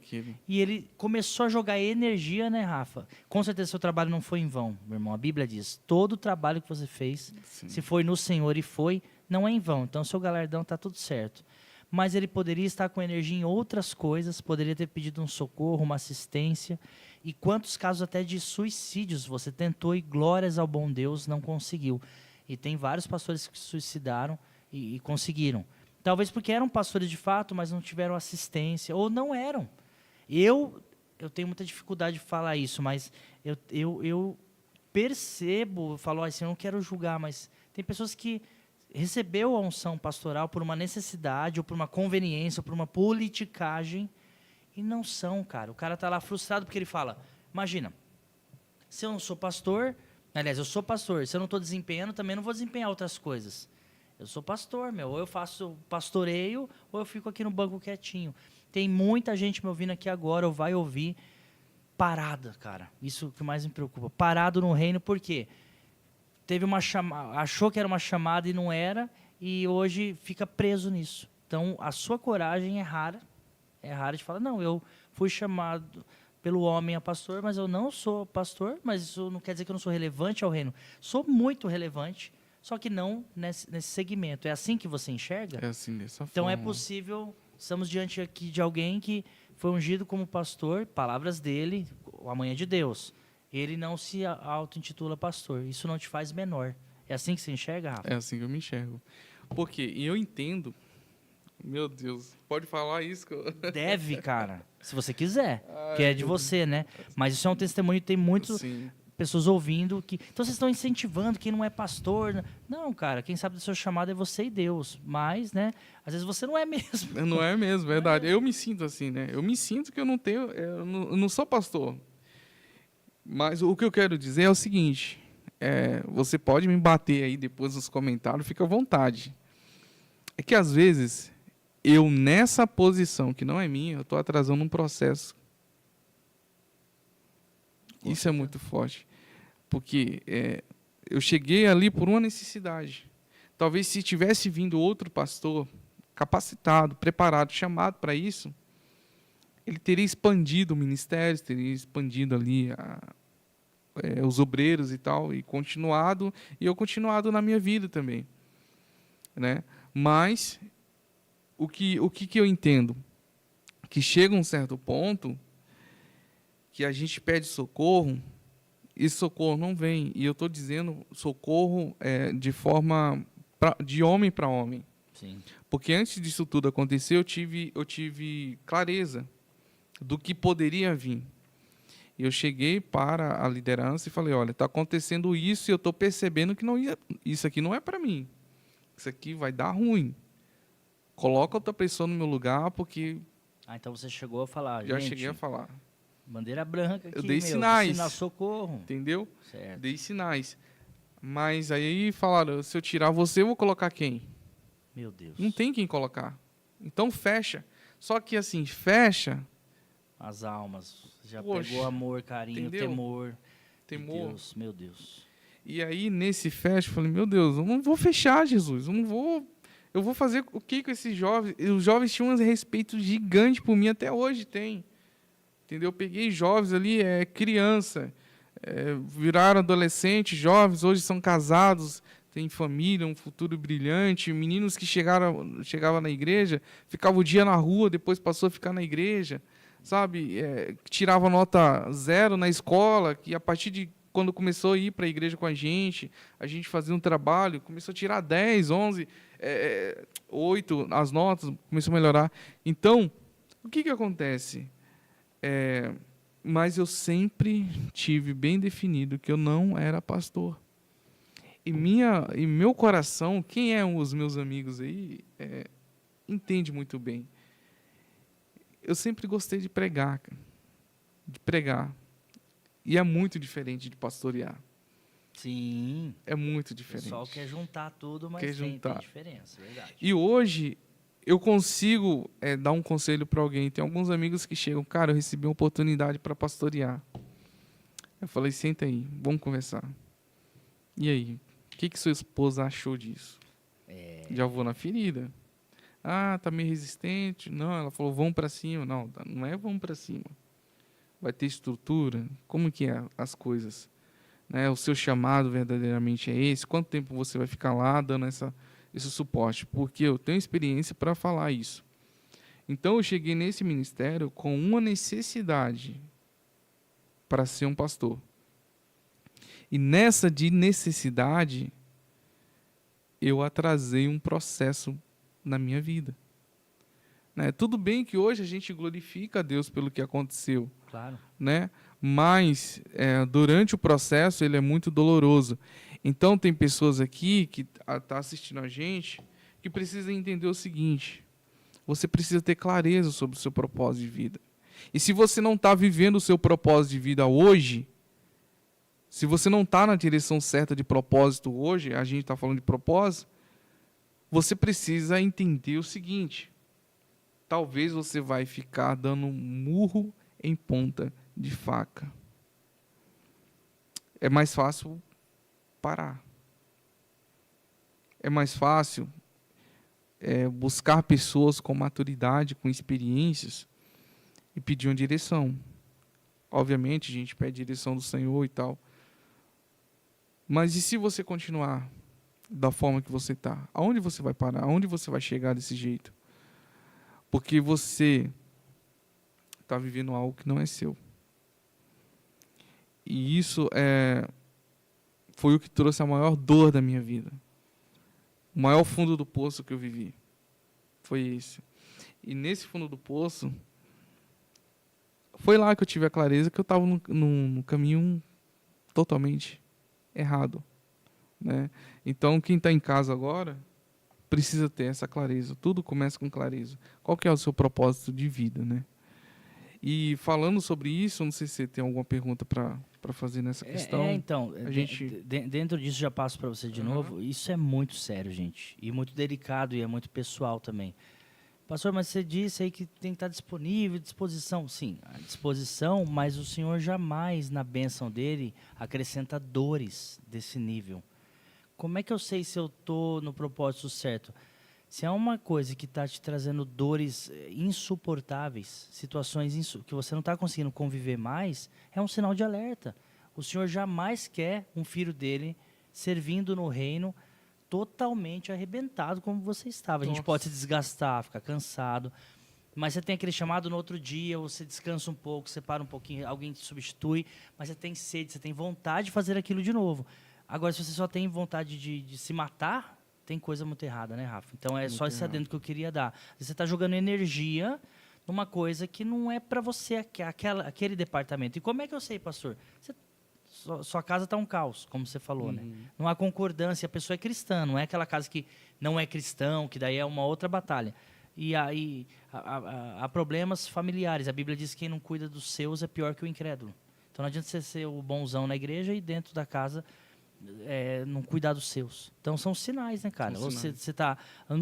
e ele começou a jogar energia, né, Rafa? Com certeza seu trabalho não foi em vão, meu irmão. A Bíblia diz, todo o trabalho que você fez,
Sim.
se foi no Senhor e foi, não é em vão. Então, seu galardão está tudo certo. Mas ele poderia estar com energia em outras coisas, poderia ter pedido um socorro, uma assistência. E quantos casos até de suicídios você tentou e glórias ao bom Deus não conseguiu. E tem vários pastores que se suicidaram e conseguiram. Talvez porque eram pastores de fato, mas não tiveram assistência, ou não eram. Eu tenho muita dificuldade de falar isso, mas eu percebo, eu falo assim, eu não quero julgar, mas tem pessoas que recebeu a unção pastoral por uma necessidade, ou por uma conveniência, ou por uma politicagem, e não são, cara. O cara está lá frustrado porque ele fala, imagina, se eu não sou pastor, aliás, eu sou pastor, se eu não estou desempenhando, também não vou desempenhar outras coisas. Eu sou pastor, ou eu faço pastoreio, ou eu fico aqui no banco quietinho. Tem muita gente me ouvindo aqui agora, ou vai ouvir, parada, cara. Isso que mais me preocupa. Parado no reino, por quê? Teve uma chamada, achou que era uma chamada e não era, e hoje fica preso nisso. Então, a sua coragem é rara de falar, não, eu fui chamado pelo homem a pastor, mas eu não sou pastor, mas isso não quer dizer que eu não sou relevante ao reino. Sou muito relevante, só que não nesse segmento. É assim que você enxerga?
É assim, dessa
Então
forma.
é possível, estamos diante aqui de alguém que foi ungido como pastor, palavras dele, o amanhã de Deus. Ele não se auto-intitula pastor. Isso não te faz menor. É assim que você enxerga, Rafa?
É assim que eu me enxergo. Porque, e eu entendo, meu Deus, pode falar isso?
Deve, cara, se você quiser, que é de você, né? Mas isso é um testemunho que tem muitas pessoas ouvindo. Então vocês estão incentivando quem não é pastor. Não, cara, quem sabe do seu chamado é você e Deus. Mas, né, às vezes você não é mesmo.
Não é mesmo, verdade. Eu me sinto assim, né? Eu me sinto que eu não sou pastor. Mas o que eu quero dizer é o seguinte, você pode me bater aí depois nos comentários, fica à vontade. É que às vezes, eu nessa posição que não é minha, eu estou atrasando um processo. Isso é muito forte. Porque eu cheguei ali por uma necessidade. Talvez se tivesse vindo outro pastor capacitado, preparado, chamado para isso, ele teria expandido o ministério, teria expandido ali os obreiros e tal, e eu continuado na minha vida também, né? Mas que eu entendo? Que chega um certo ponto que a gente pede socorro e socorro não vem. E eu estou dizendo socorro de forma de homem para homem.
Sim.
Porque antes disso tudo acontecer, eu tive clareza do que poderia vir. Eu cheguei para a liderança e falei, olha, está acontecendo isso e eu estou percebendo que isso aqui não é para mim. Isso aqui vai dar ruim. Coloca outra pessoa no meu lugar, porque...
Então você chegou a falar,
já
gente,
cheguei a falar.
Bandeira branca aqui,
Eu dei sinais.
Sinal socorro.
Entendeu?
Certo.
Dei sinais. Mas aí falaram, se eu tirar você, eu vou colocar quem?
Meu Deus.
Não tem quem colocar. Então fecha. Só que assim, fecha...
As almas. Já
Poxa,
pegou amor, carinho,
entendeu?
temor.
Temor.
Deus, meu Deus.
E aí, nesse fecha, eu falei, meu Deus, eu não vou fechar, Jesus. Eu vou fazer o que com esses jovens? Os jovens tinham um respeito gigante por mim, até hoje tem. Entendeu? Eu peguei jovens ali, criança, viraram adolescentes, jovens, hoje são casados, têm família, um futuro brilhante. Meninos que chegavam na igreja, ficavam o dia na rua, depois passou a ficar na igreja. Sabe? Que tirava nota 0 na escola, que a partir de quando começou a ir para a igreja com a gente fazia um trabalho, começou a tirar 10, 11, 8 as notas, começou a melhorar. Então, o que acontece? Mas eu sempre tive bem definido que eu não era pastor. E meu coração, quem é os meus amigos aí, entende muito bem. Eu sempre gostei de pregar, cara. De pregar. E é muito diferente de pastorear.
Sim.
É muito
O
diferente.
pessoal quer juntar tudo, mas tem diferença, verdade.
E hoje, eu consigo dar um conselho para alguém. Tem alguns amigos que chegam, cara, eu recebi uma oportunidade para pastorear. Eu falei, senta aí, vamos conversar. E aí, o que sua esposa achou disso? Já vou na ferida. Ah, tá meio resistente. Não, ela falou, vamos para cima. Não, não é vamos para cima. Vai ter estrutura? Como que é as coisas? Né? O seu chamado verdadeiramente é esse? Quanto tempo você vai ficar lá dando esse suporte? Porque eu tenho experiência para falar isso. Então, eu cheguei nesse ministério com uma necessidade para ser um pastor. E nessa de necessidade, eu atrasei um processo na minha vida. Né? Tudo bem que hoje a gente glorifica a Deus pelo que aconteceu.
Claro.
Né? Mas durante o processo ele é muito doloroso. Então tem pessoas aqui que tá assistindo a gente que precisam entender o seguinte: você precisa ter clareza sobre o seu propósito de vida. E se você não está vivendo o seu propósito de vida hoje, se você não está na direção certa de propósito hoje, a gente está falando de propósito, você precisa entender o seguinte: talvez você vai ficar dando murro em ponta de faca. É mais fácil parar. É mais fácil buscar pessoas com maturidade, com experiências e pedir uma direção. Obviamente, a gente pede direção do Senhor e tal. Mas e se você continuar da forma que você está? Aonde você vai parar? Aonde você vai chegar desse jeito? Porque você está vivendo algo que não é seu. E isso foi o que trouxe a maior dor da minha vida. O maior fundo do poço que eu vivi foi esse. E nesse fundo do poço, foi lá que eu tive a clareza que eu estava no caminho totalmente errado. Né? Então, quem está em casa agora precisa ter essa clareza. Tudo começa com clareza. Qual que é o seu propósito de vida, né? E falando sobre isso, não sei se você tem alguma pergunta para fazer nessa questão.
Então, dentro disso, já passo para você de novo, isso é muito sério, gente, e muito delicado, e é muito pessoal também. Pastor, mas você disse aí que tem que estar disponível, disposição. Sim, à disposição, mas o Senhor jamais, na bênção dele, acrescenta dores desse nível. Como é que eu sei se eu estou no propósito certo? Se é uma coisa que está te trazendo dores insuportáveis, situações que você não está conseguindo conviver mais, é um sinal de alerta. O Senhor jamais quer um filho dele servindo no reino totalmente arrebentado como você estava. A gente
Nossa.
pode se desgastar, ficar cansado, mas você tem aquele chamado no outro dia, você descansa um pouco, você para um pouquinho, alguém te substitui, mas você tem sede, você tem vontade de fazer aquilo de novo. Agora, se você só tem vontade de se matar, tem coisa muito errada, né, Rafa? Então, é
Muito
só esse
errado.
adendo que eu queria dar. Você está jogando energia numa coisa que não é para você, aquele departamento. E como é que eu sei, pastor? Sua casa está um caos, como você falou, né? Não há concordância, a pessoa é cristã, não é aquela casa que não é cristão, que daí é uma outra batalha. E aí há problemas familiares. A Bíblia diz que quem não cuida dos seus é pior que o incrédulo. Então não adianta você ser o bonzão na igreja e dentro da casa não cuidar dos seus. Então são sinais, né, cara?
São
Você
sinais.
está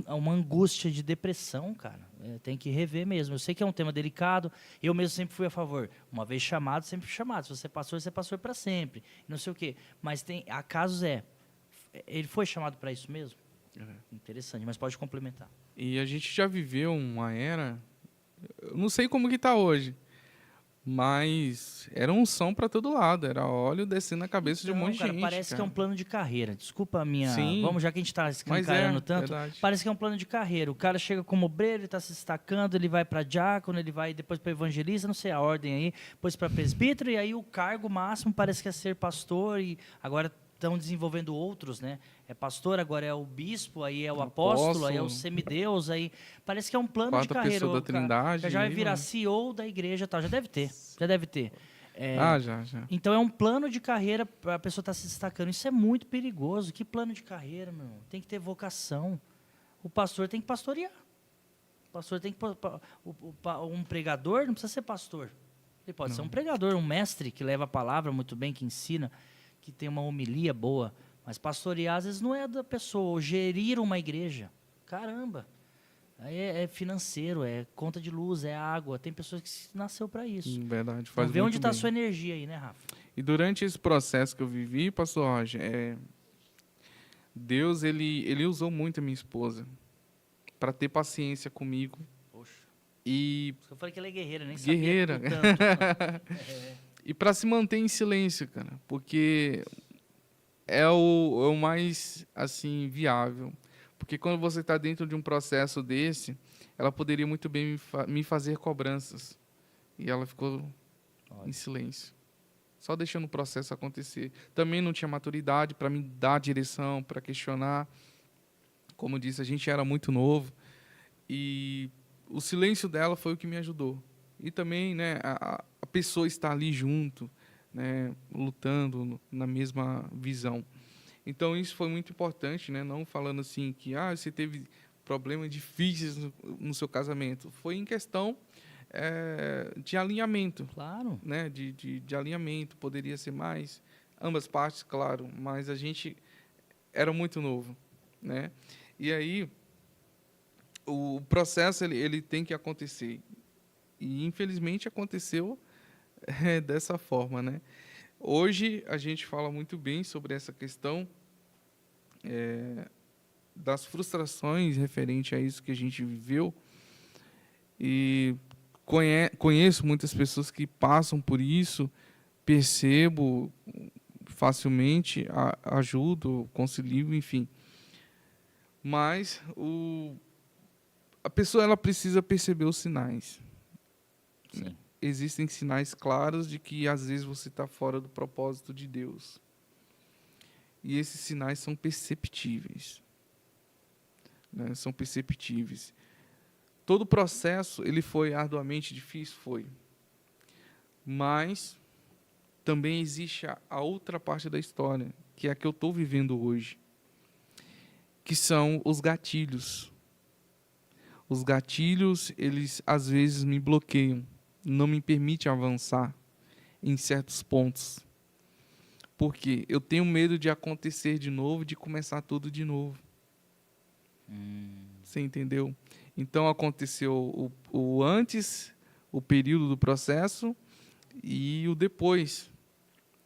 uma angústia de depressão, cara. Tem que rever mesmo. Eu sei que é um tema delicado. Eu mesmo sempre fui a favor. Uma vez chamado, sempre chamado. Se você é pastor para sempre. Não sei o quê. Mas há casos ele foi chamado para isso mesmo? Interessante, mas pode complementar.
E a gente já viveu uma era, eu não sei como que tá hoje, mas era unção para todo lado, era óleo descendo na cabeça de um monte de
cara,
gente.
parece que é um plano de carreira. Desculpa a minha...
Sim.
Vamos, já que a gente está
Mas
escancarando tanto,
verdade.
parece que é um plano de carreira. O cara chega como obreiro, ele está se destacando, ele vai para diácono, ele vai depois para evangelista, não sei a ordem aí, depois para presbítero, e aí o cargo máximo parece que é ser pastor, e agora estão desenvolvendo outros, né? É pastor, agora é o bispo, aí é o apóstolo, aí é o semideus, aí parece que é um plano de
Quarta
carreira.
pessoa da Trindade.
Já vai
aí,
virar
né?
CEO da igreja, tal. Já deve ter.
Já.
Então é um plano de carreira para a pessoa estar se destacando. Isso é muito perigoso. Que plano de carreira, meu irmão? Tem que ter vocação. O pastor tem que pastorear. O pastor tem que um pregador não precisa ser pastor. Ele pode ser um pregador, um mestre que leva a palavra muito bem, que ensina, que tem uma homilia boa. Mas pastorear às vezes não é da pessoa, ou gerir uma igreja. Caramba. Aí é financeiro, é conta de luz, é água. Tem pessoas que nasceu para isso.
Verdade,
Então
faz
vê
muito
onde está a
bem.
sua energia aí, né, Rafa?
E durante esse processo que eu vivi, pastor Roger, Deus ele usou muito a minha esposa para ter paciência comigo.
Poxa.
E
Eu falei que ela é guerreira, nem
Guerreira.
sabia tanto.
e para se manter em silêncio, cara, porque é o mais assim viável. Porque quando você está dentro de um processo desse, ela poderia muito bem me fazer cobranças. E ela ficou em silêncio, só deixando o processo acontecer. Também não tinha maturidade para me dar direção, para questionar. Como eu disse, a gente era muito novo. E o silêncio dela foi o que me ajudou. E também, né, a pessoa estar ali junto, né, lutando na mesma visão. Então, isso foi muito importante, né? Não falando assim que você teve problemas difíceis no seu casamento. Foi em questão de alinhamento.
Claro.
Né? De alinhamento, poderia ser mais. Ambas partes, claro, mas a gente era muito novo. Né? E aí, o processo ele tem que acontecer. E, infelizmente, aconteceu dessa forma, né? Hoje, a gente fala muito bem sobre essa questão das frustrações referente a isso que a gente viveu. E conheço muitas pessoas que passam por isso, percebo facilmente, ajudo, concilio, enfim. Mas a pessoa ela precisa perceber os sinais.
Sim.
Existem sinais claros de que às vezes você está fora do propósito de Deus. E esses sinais são perceptíveis. Né? São perceptíveis. Todo o processo ele foi arduamente difícil, foi. Mas também existe a outra parte da história, que é a que eu estou vivendo hoje, que são os gatilhos. Os gatilhos, eles às vezes me bloqueiam, não me permitem avançar em certos pontos. Porque eu tenho medo de acontecer de novo, de começar tudo de novo. Você entendeu? Então aconteceu o antes, o período do processo e o depois.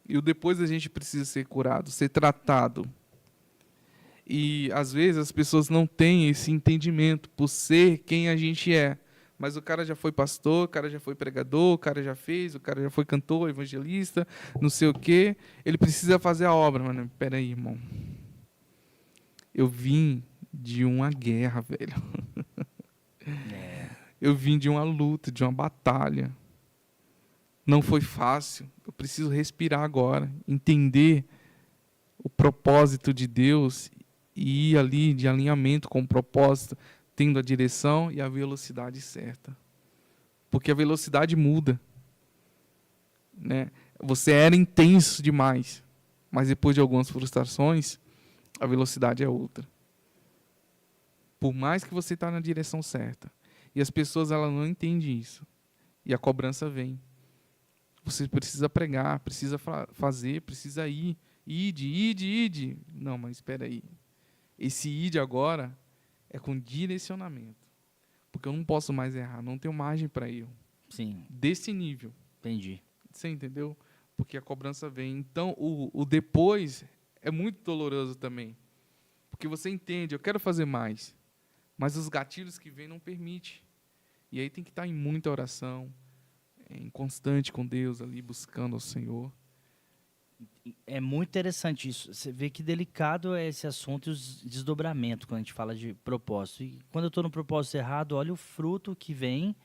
E o depois a gente precisa ser curado, ser tratado. E às vezes as pessoas não têm esse entendimento por ser quem a gente é, Mas o cara já foi pastor, o cara já foi pregador, o cara já fez, o cara já foi cantor, evangelista, não sei o quê. Ele precisa fazer a obra. Mano, peraí, irmão. Eu vim de uma guerra, velho. Eu vim de uma luta, de uma batalha. Não foi fácil. Eu preciso respirar agora, entender o propósito de Deus e ir ali de alinhamento com o propósito, tendo a direção e a velocidade certa. Porque a velocidade muda, né? Você era intenso demais, mas depois de algumas frustrações, a velocidade é outra. Por mais que você está na direção certa, e as pessoas elas não entendem isso, e a cobrança vem. Você precisa pregar, precisa fazer, precisa ir. Ide. Não, mas espera aí. Esse ide agora é com direcionamento. Porque eu não posso mais errar, não tenho margem para erro.
Sim.
Desse nível.
Entendi.
Você entendeu? Porque a cobrança vem. Então, o depois é muito doloroso também. Porque você entende, eu quero fazer mais. Mas os gatilhos que vêm não permitem. E aí tem que estar em muita oração, em constante com Deus ali, buscando ao Senhor.
É muito interessante isso. Você vê que delicado é esse assunto e os desdobramentos quando a gente fala de propósito. E quando eu estou no propósito errado, olha o fruto que vem.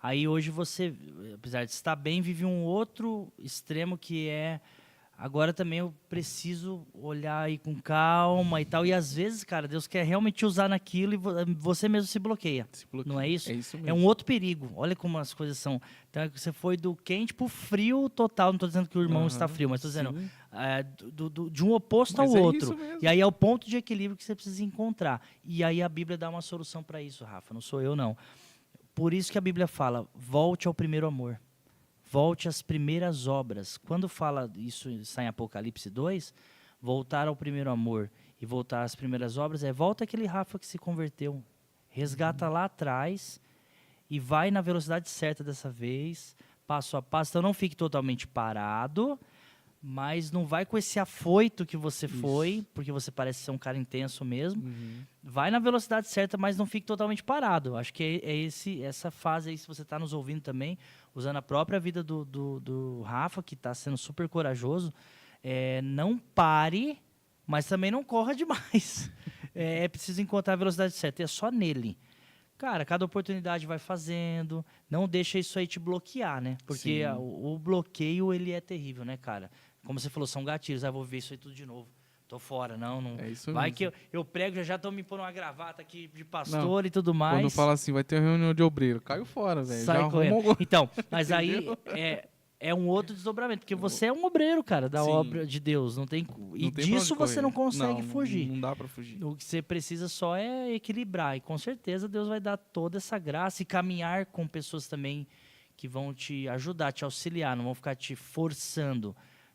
Aí hoje você, apesar de estar bem, vive um outro extremo que é... Agora também eu preciso olhar aí com calma e tal. E às vezes, cara, Deus quer realmente te usar naquilo e você mesmo se bloqueia. Não é isso?
É isso mesmo.
É um outro perigo. Olha como as coisas são. Então, você foi do quente pro frio total. Não estou dizendo que o irmão está frio, mas estou dizendo de um oposto
Mas
ao
é
outro.
isso mesmo.
E aí é o ponto de equilíbrio que você precisa encontrar. E aí a Bíblia dá uma solução para isso, Rafa. Não sou eu, não. Por isso que a Bíblia fala, volte ao primeiro amor. Volte às primeiras obras. Quando fala isso, está em Apocalipse 2, voltar ao primeiro amor e voltar às primeiras obras, volta aquele Rafa que se converteu. Resgata lá atrás e vai na velocidade certa dessa vez, passo a passo. Então não fique totalmente parado, mas não vai com esse afoito que você foi, porque você parece ser um cara intenso mesmo. Vai na velocidade certa, mas não fique totalmente parado. Acho que essa fase aí, se você está nos ouvindo também, usando a própria vida do Rafa, que está sendo super corajoso, não pare, mas também não corra demais. É preciso encontrar a velocidade certa, e é só nele. Cara, cada oportunidade vai fazendo, não deixa isso aí te bloquear, né? Porque o bloqueio, ele é terrível, né, cara? Como você falou, são gatilhos, vou ver isso aí tudo de novo. Tô fora, não.
É isso
vai
mesmo.
que eu prego, já tô me pondo uma gravata aqui de pastor e tudo mais.
Quando fala assim, vai ter uma reunião de obreiro, caiu fora, velho.
Sai correndo. Então, mas aí
Entendeu?
é um outro desdobramento, porque você é um obreiro, cara, da obra de Deus. Não tem, e
tem
disso
pra onde
você não
correr.
consegue fugir.
Não dá pra fugir.
O que você precisa só é equilibrar. E com certeza Deus vai dar toda essa graça e caminhar com pessoas também que vão te ajudar, te auxiliar, não vão ficar te forçando.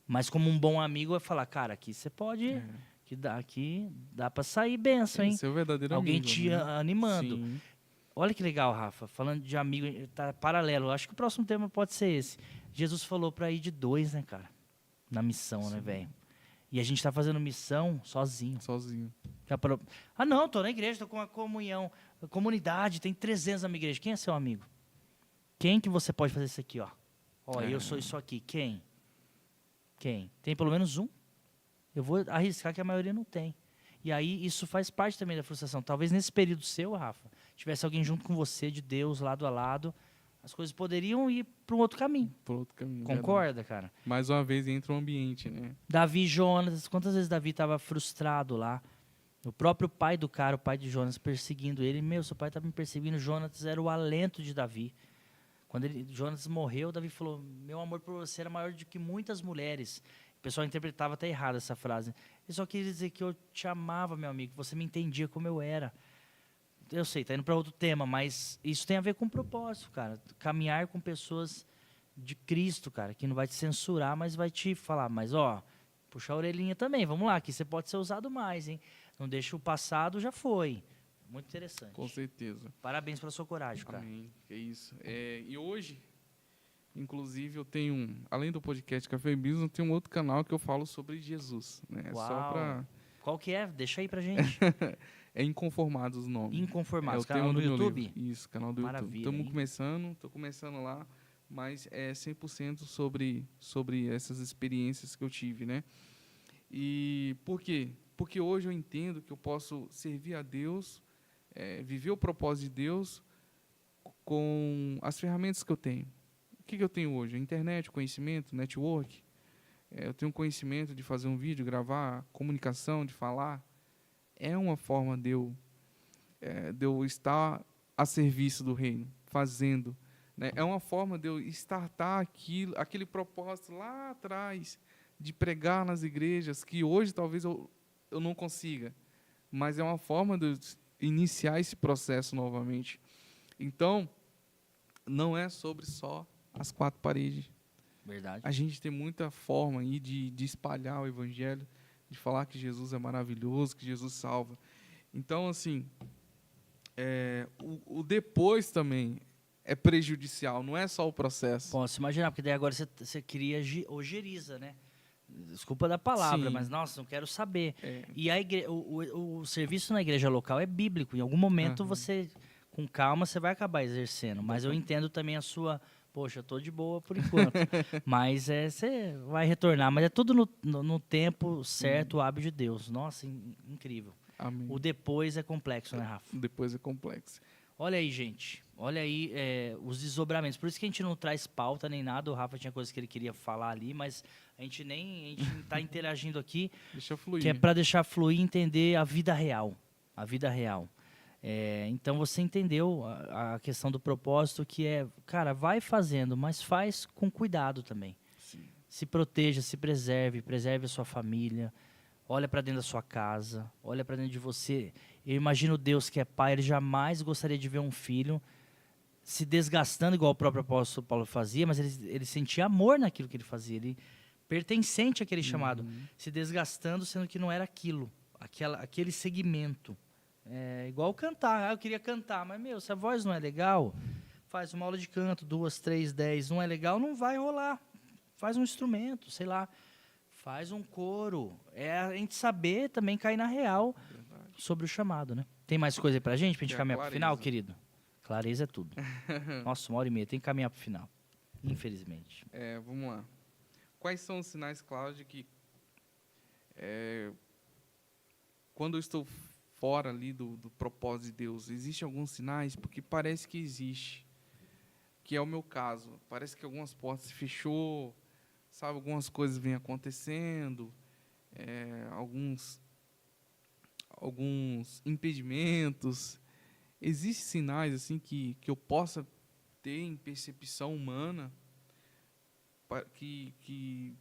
Mas como um bom amigo vai falar, cara, aqui você pode... Aqui dá pra sair benção, hein?
Esse é o verdadeiro
Alguém
amigo,
te
né?
animando.
Sim.
Olha que legal, Rafa. Falando de amigo, tá paralelo. Acho que o próximo tema pode ser esse. Jesus falou pra ir de 2, né, cara? Na missão, né, velho? E a gente tá fazendo missão sozinho.
Sozinho.
Ah, não, tô na igreja, tô com uma comunhão. A comunidade, tem 300 na minha igreja. Quem é seu amigo? Quem que você pode fazer isso aqui, ó? Ó, eu sou isso aqui. Quem? Tem pelo menos um? Eu vou arriscar que a maioria não tem. E aí isso faz parte também da frustração. Talvez nesse período seu, Rafa, tivesse alguém junto com você, de Deus, lado a lado, as coisas poderiam ir para um outro caminho.
Por outro caminho.
Concorda, cara?
Mais uma vez entra o ambiente, né?
Davi e Jonas, quantas vezes Davi estava frustrado lá? O próprio pai do cara, o pai de Jonas, perseguindo ele. Meu, seu pai estava me perseguindo. Jonas era o alento de Davi. Quando Jonas morreu, Davi falou, meu amor por você era maior do que muitas mulheres. O pessoal interpretava até errado essa frase. Eu só queria dizer que eu te amava, meu amigo, você me entendia como eu era. Eu sei, tá indo para outro tema, mas isso tem a ver com propósito, cara. Caminhar com pessoas de Cristo, cara, que não vai te censurar, mas vai te falar, mas ó, puxa a orelhinha também, vamos lá, que você pode ser usado mais, hein? Não deixa o passado, já foi. Muito interessante.
Com certeza.
Parabéns pela sua coragem, cara.
Amém. É isso. E hoje, inclusive, eu tenho, além do podcast Café e Business, eu tenho um outro canal que eu falo sobre Jesus. Né?
Uau.
Só pra...
Qual que é? Deixa aí pra gente.
É Inconformados o nome.
Inconformados,
É o tema
canal
do
no
meu
YouTube?
livro. Isso, canal do
Maravilha,
YouTube.
hein?
Tô começando lá, mas é 100% sobre essas experiências que eu tive, né? E por quê? Porque hoje eu entendo que eu posso servir a Deus, viver o propósito de Deus com as ferramentas que eu tenho. O que eu tenho hoje? A internet, conhecimento, network. Eu tenho conhecimento de fazer um vídeo, gravar, comunicação, de falar. É uma forma de eu estar a serviço do reino, fazendo. Né? É uma forma de eu startar aquele propósito lá atrás, de pregar nas igrejas, que hoje talvez eu não consiga. Mas é uma forma de eu iniciar esse processo novamente. Então, não é sobre só as quatro paredes.
Verdade.
A gente tem muita forma aí de espalhar o evangelho, de falar que Jesus é maravilhoso, que Jesus salva. Então, assim, o depois também é prejudicial, não é só o processo.
Posso imaginar, porque daí agora você cria ojeriza, né? Desculpa da palavra,
Sim.
mas nossa, não quero saber.
É.
E o serviço na igreja local é bíblico. Em algum momento
Aham.
você, com calma, você vai acabar exercendo. Mas eu
Exatamente.
entendo também a sua. Poxa, eu tô de boa por enquanto. Mas você vai retornar. Mas é tudo no tempo certo, o hábito de Deus. Nossa, incrível.
Amém.
O depois é complexo, né, Rafa?
Depois é complexo.
Olha aí, gente. Olha aí os desdobramentos. Por isso que a gente não traz pauta nem nada. O Rafa tinha coisas que ele queria falar ali, mas a gente está interagindo aqui,
Deixa fluir.
que é para deixar fluir e entender a vida real. A vida real. Então você entendeu a questão do propósito, que é, cara, vai fazendo, mas faz com cuidado também.
Sim.
Se proteja, se preserve a sua família. Olha para dentro da sua casa, olha para dentro de você. Eu imagino Deus que é pai, ele jamais gostaria de ver um filho se desgastando, igual o próprio apóstolo Paulo fazia, mas ele sentia amor naquilo que ele fazia, ele pertencente àquele chamado, se desgastando, sendo que não era aquilo, aquele segmento. Igual cantar, eu queria cantar, mas, se a voz não é legal, faz uma aula de canto, 2, 3, 10, não é legal, não vai rolar. Faz um instrumento, sei lá, faz um coro. É a gente saber também cair na real sobre o chamado, né? Tem mais coisa aí pra gente caminhar pro final, querido? Clareza é tudo. Nossa, 1h30, tem que caminhar pro final. Infelizmente.
Vamos lá. Quais são os sinais claros de que quando eu estou fora ali do propósito de Deus, existem alguns sinais? Porque parece que existe. Que é o meu caso. Parece que algumas portas se fechou, sabe? Algumas coisas vêm acontecendo, alguns impedimentos. Existem sinais assim que eu possa ter em percepção humana que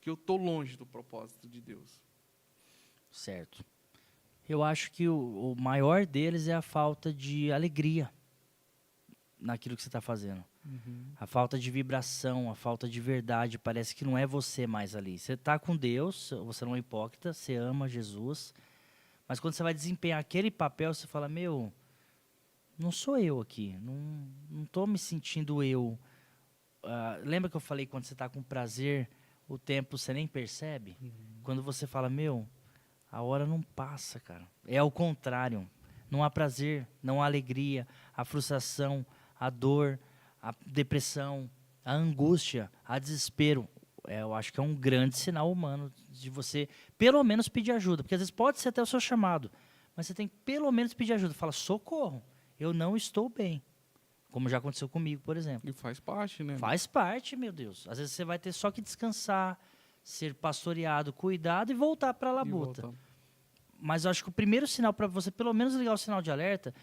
eu estou longe do propósito de Deus.
Certo. Eu acho que o maior deles é a falta de alegria naquilo que você está fazendo. A falta de vibração, a falta de verdade. Parece que não é você mais ali. Você está com Deus, você não é hipócrita, você ama Jesus. Mas quando você vai desempenhar aquele papel, você fala, não sou eu aqui. Não estou me sentindo eu. Lembra que eu falei, quando você está com prazer, o tempo você nem percebe? Quando você fala, a hora não passa, cara. É ao contrário. Não há prazer, não há alegria, a frustração, a dor, a depressão, a angústia, a desespero. Eu acho que é um grande sinal humano de você, pelo menos, pedir ajuda. Porque às vezes pode ser até o seu chamado, mas você tem que pelo menos pedir ajuda. Fala, socorro, eu não estou bem. Como já aconteceu comigo, por exemplo.
E faz parte, né?
Faz parte, meu Deus. Às vezes você vai ter só que descansar, ser pastoreado, cuidado e voltar para a labuta. Mas eu acho que o primeiro sinal para você, pelo menos, ligar o sinal de alerta,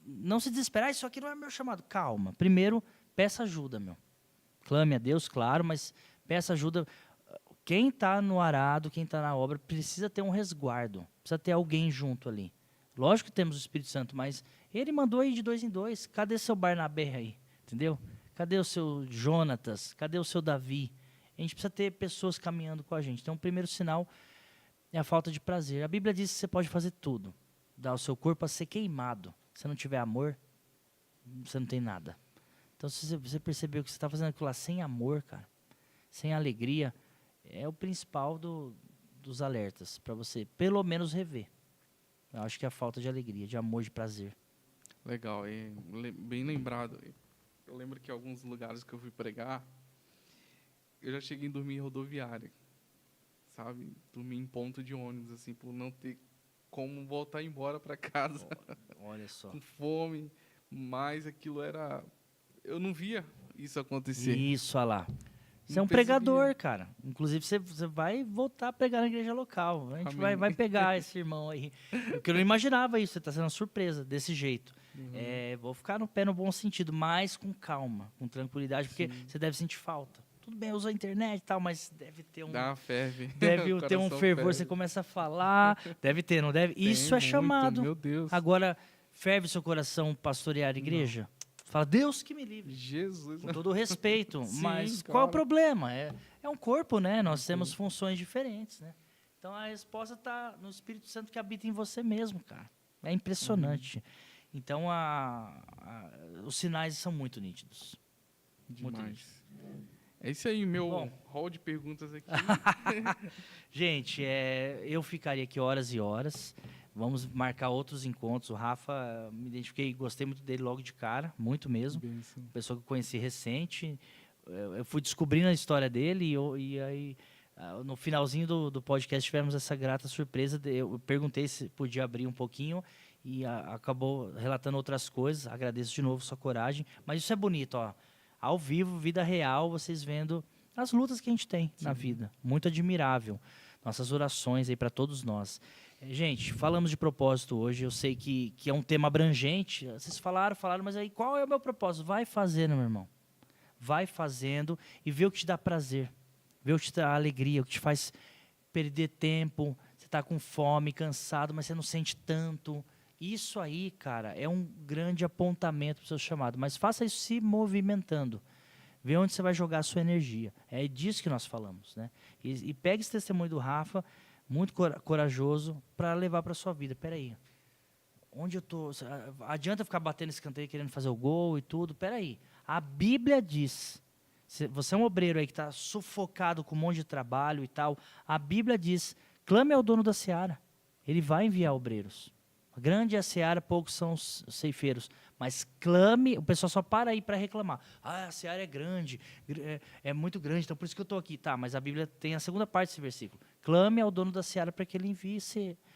não se desesperar, isso aqui não é meu chamado. Calma. Primeiro, peça ajuda, Clame a Deus, claro, mas peça ajuda. Quem está no arado, quem está na obra, precisa ter um resguardo. Precisa ter alguém junto ali. Lógico que temos o Espírito Santo, mas ele mandou ir de 2 em 2. Cadê seu Barnabé aí? Entendeu? Cadê o seu Jonatas? Cadê o seu Davi? A gente precisa ter pessoas caminhando com a gente. Então, o primeiro sinal é a falta de prazer. A Bíblia diz que você pode fazer tudo. Dar o seu corpo a ser queimado. Se não tiver amor, você não tem nada. Então, se você percebeu que você está fazendo aquilo lá sem amor, cara, sem alegria, é o principal dos alertas, para você pelo menos rever. Eu acho que é a falta de alegria, de amor, de prazer.
Legal, bem lembrado. Eu lembro que alguns lugares que eu fui pregar, eu já cheguei a dormir em rodoviária, sabe? Dormir em ponto de ônibus, assim, por não ter como voltar embora para casa.
Olha só.
Com fome, mas aquilo era... Eu não via isso acontecer.
Isso, olha lá. Você é
Não
um
percebia.
pregador, cara. Inclusive, você vai voltar a pregar na igreja local. A gente
Amém.
vai pegar esse irmão aí. Porque eu não imaginava isso. Você está sendo uma surpresa desse jeito. Vou ficar no pé no bom sentido, mas com calma, com tranquilidade, porque você deve sentir falta. Tudo bem, usa a internet e tal, mas deve ter um...
Dá uma ferve.
Deve
O
ter um
coração
fervor,
ferve.
você começa a falar. Deve ter, não deve?
Tem
Isso é
muito,
chamado.
Meu Deus.
Agora, ferve seu coração pastorear a igreja? Fala, Deus que me livre.
Jesus.
Com todo o respeito.
Sim,
Mas
claro.
qual é o problema? É um corpo, né? Nós temos funções diferentes, né? Então a resposta está no Espírito Santo que habita em você mesmo, cara. É impressionante. Então os sinais são muito nítidos. Muito nítidos.
Demais. É isso aí, meu
Bom.
hall de perguntas aqui.
Gente, eu ficaria aqui horas e horas. Vamos marcar outros encontros. O Rafa, me identifiquei, gostei muito dele logo de cara, muito mesmo.
Bênção.
Pessoa que eu conheci recente. Eu fui descobrindo a história dele e aí, no finalzinho do podcast, tivemos essa grata surpresa. Eu perguntei se podia abrir um pouquinho e acabou relatando outras coisas. Agradeço de novo sua coragem. Mas isso é bonito, ó. Ao vivo, vida real, vocês vendo as lutas que a gente tem na vida. Muito admirável. Nossas orações aí para todos nós. Gente, falamos de propósito hoje. Eu sei que é um tema abrangente. Vocês falaram, mas aí qual é o meu propósito? Vai fazendo, meu irmão. Vai fazendo e vê o que te dá prazer. Vê o que te dá alegria, o que te faz perder tempo. Você está com fome, cansado, mas você não sente tanto. Isso aí, cara, é um grande apontamento para o seu chamado. Mas faça isso se movimentando. Vê onde você vai jogar a sua energia. É disso que nós falamos, né? E pegue esse testemunho do Rafa, muito corajoso, para levar para a sua vida. Peraí, onde eu tô? Adianta ficar batendo escanteio querendo fazer o gol e tudo? Peraí, a Bíblia diz, você é um obreiro aí que está sufocado com um monte de trabalho e tal, a Bíblia diz, clame ao dono da seara, ele vai enviar obreiros. Grande é a seara, poucos são os ceifeiros. Mas clame, o pessoal só para aí para reclamar. A seara é grande, é muito grande, então por isso que eu estou aqui. Tá, mas a Bíblia tem a segunda parte desse versículo. Clame ao dono da seara para que ele envie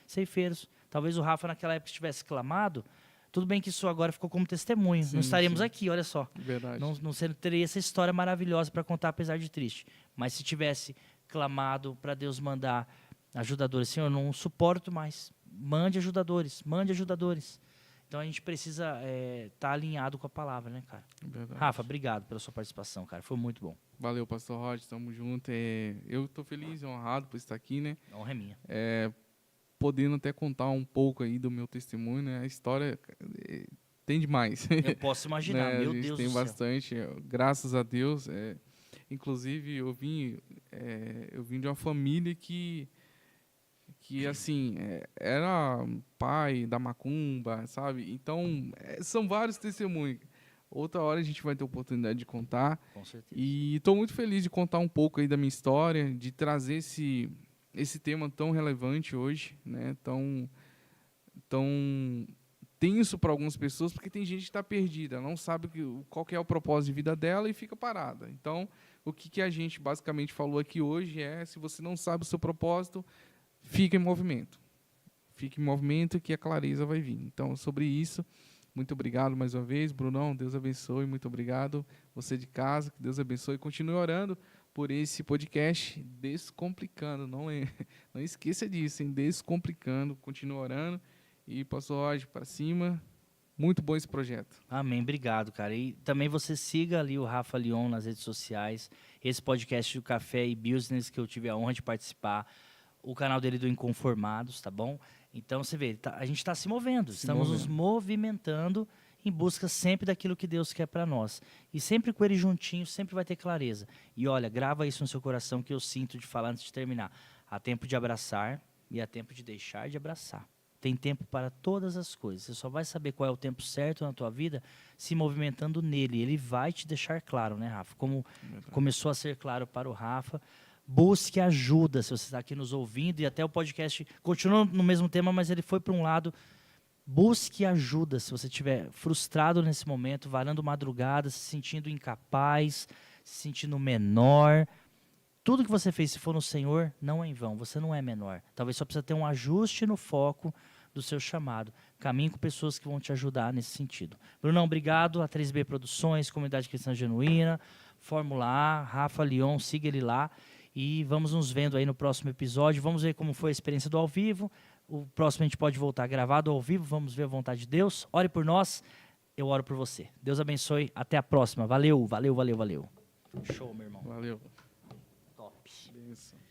ceifeiros. Talvez o Rafa naquela época tivesse clamado. Tudo bem que isso agora ficou como testemunho.
Sim,
não estaríamos
sim.
aqui, olha só.
Verdade.
Não teria essa história maravilhosa para contar, apesar de triste. Mas se tivesse clamado para Deus mandar ajudadores, Senhor, eu não suporto mais. Mande ajudadores. Então a gente precisa estar alinhado com a palavra, né, cara?
Verdade.
Rafa, obrigado pela sua participação, cara. Foi muito bom.
Valeu, Pastor Roger, tamo junto. Eu estou feliz e honrado por estar aqui, né?
A honra é minha.
Podendo até contar um pouco aí do meu testemunho, né? A história tem demais.
Eu posso imaginar,
Né?
meu
A gente
Deus
tem
do céu.
bastante, graças a Deus. Inclusive, eu vim de uma família que assim, era pai da macumba, sabe? Então, são vários testemunhos. Outra hora a gente vai ter oportunidade de contar.
Com certeza.
E estou muito feliz de contar um pouco aí da minha história, de trazer esse tema tão relevante hoje, né? Tão tenso para algumas pessoas, porque tem gente que está perdida, não sabe qual que é o propósito de vida dela e fica parada. Então, o que a gente basicamente falou aqui hoje se você não sabe o seu propósito, fica em movimento. Fique em movimento que a clareza vai vir. Então, sobre isso, muito obrigado mais uma vez. Brunão, Deus abençoe. Muito obrigado. Você de casa, que Deus abençoe. Continue orando por esse podcast Descomplicando. Não esqueça disso, hein? Descomplicando. Continue orando. E, Pastor Roger, para cima. Muito bom esse projeto.
Amém, obrigado, cara. E também você siga ali o Rafa Lyon nas redes sociais. Esse podcast do Café e Business que eu tive a honra de participar. O canal dele do Inconformados, tá bom? Então, você vê, a gente está se movendo. Estamos nos movimentando em busca sempre daquilo que Deus quer para nós. E sempre com ele juntinho, sempre vai ter clareza. E olha, grava isso no seu coração que eu sinto de falar antes de terminar. Há tempo de abraçar e há tempo de deixar de abraçar. Tem tempo para todas as coisas. Você só vai saber qual é o tempo certo na tua vida se movimentando nele. Ele vai te deixar claro, né, Rafa? Como começou a ser claro para o Rafa. Busque ajuda, se você está aqui nos ouvindo, e até o podcast continua no mesmo tema, mas ele foi para um lado. Busque ajuda se você estiver frustrado nesse momento, varando madrugada, se sentindo incapaz, se sentindo menor. Tudo que você fez, se for no Senhor, não é em vão. Você não é menor. Talvez só precisa ter um ajuste no foco do seu chamado. Caminhe com pessoas que vão te ajudar nesse sentido. Brunão, obrigado. A 3B Produções, Comunidade Cristã Genuína, Fórmula A, Rafa Leon, siga ele lá. E vamos nos vendo aí no próximo episódio. Vamos ver como foi a experiência do ao vivo. O próximo a gente pode voltar gravado ao vivo. Vamos ver a vontade de Deus. Ore por nós. Eu oro por você. Deus abençoe. Até a próxima. Valeu, valeu, valeu, valeu. Show, meu irmão.
Valeu.
Top.
Benção.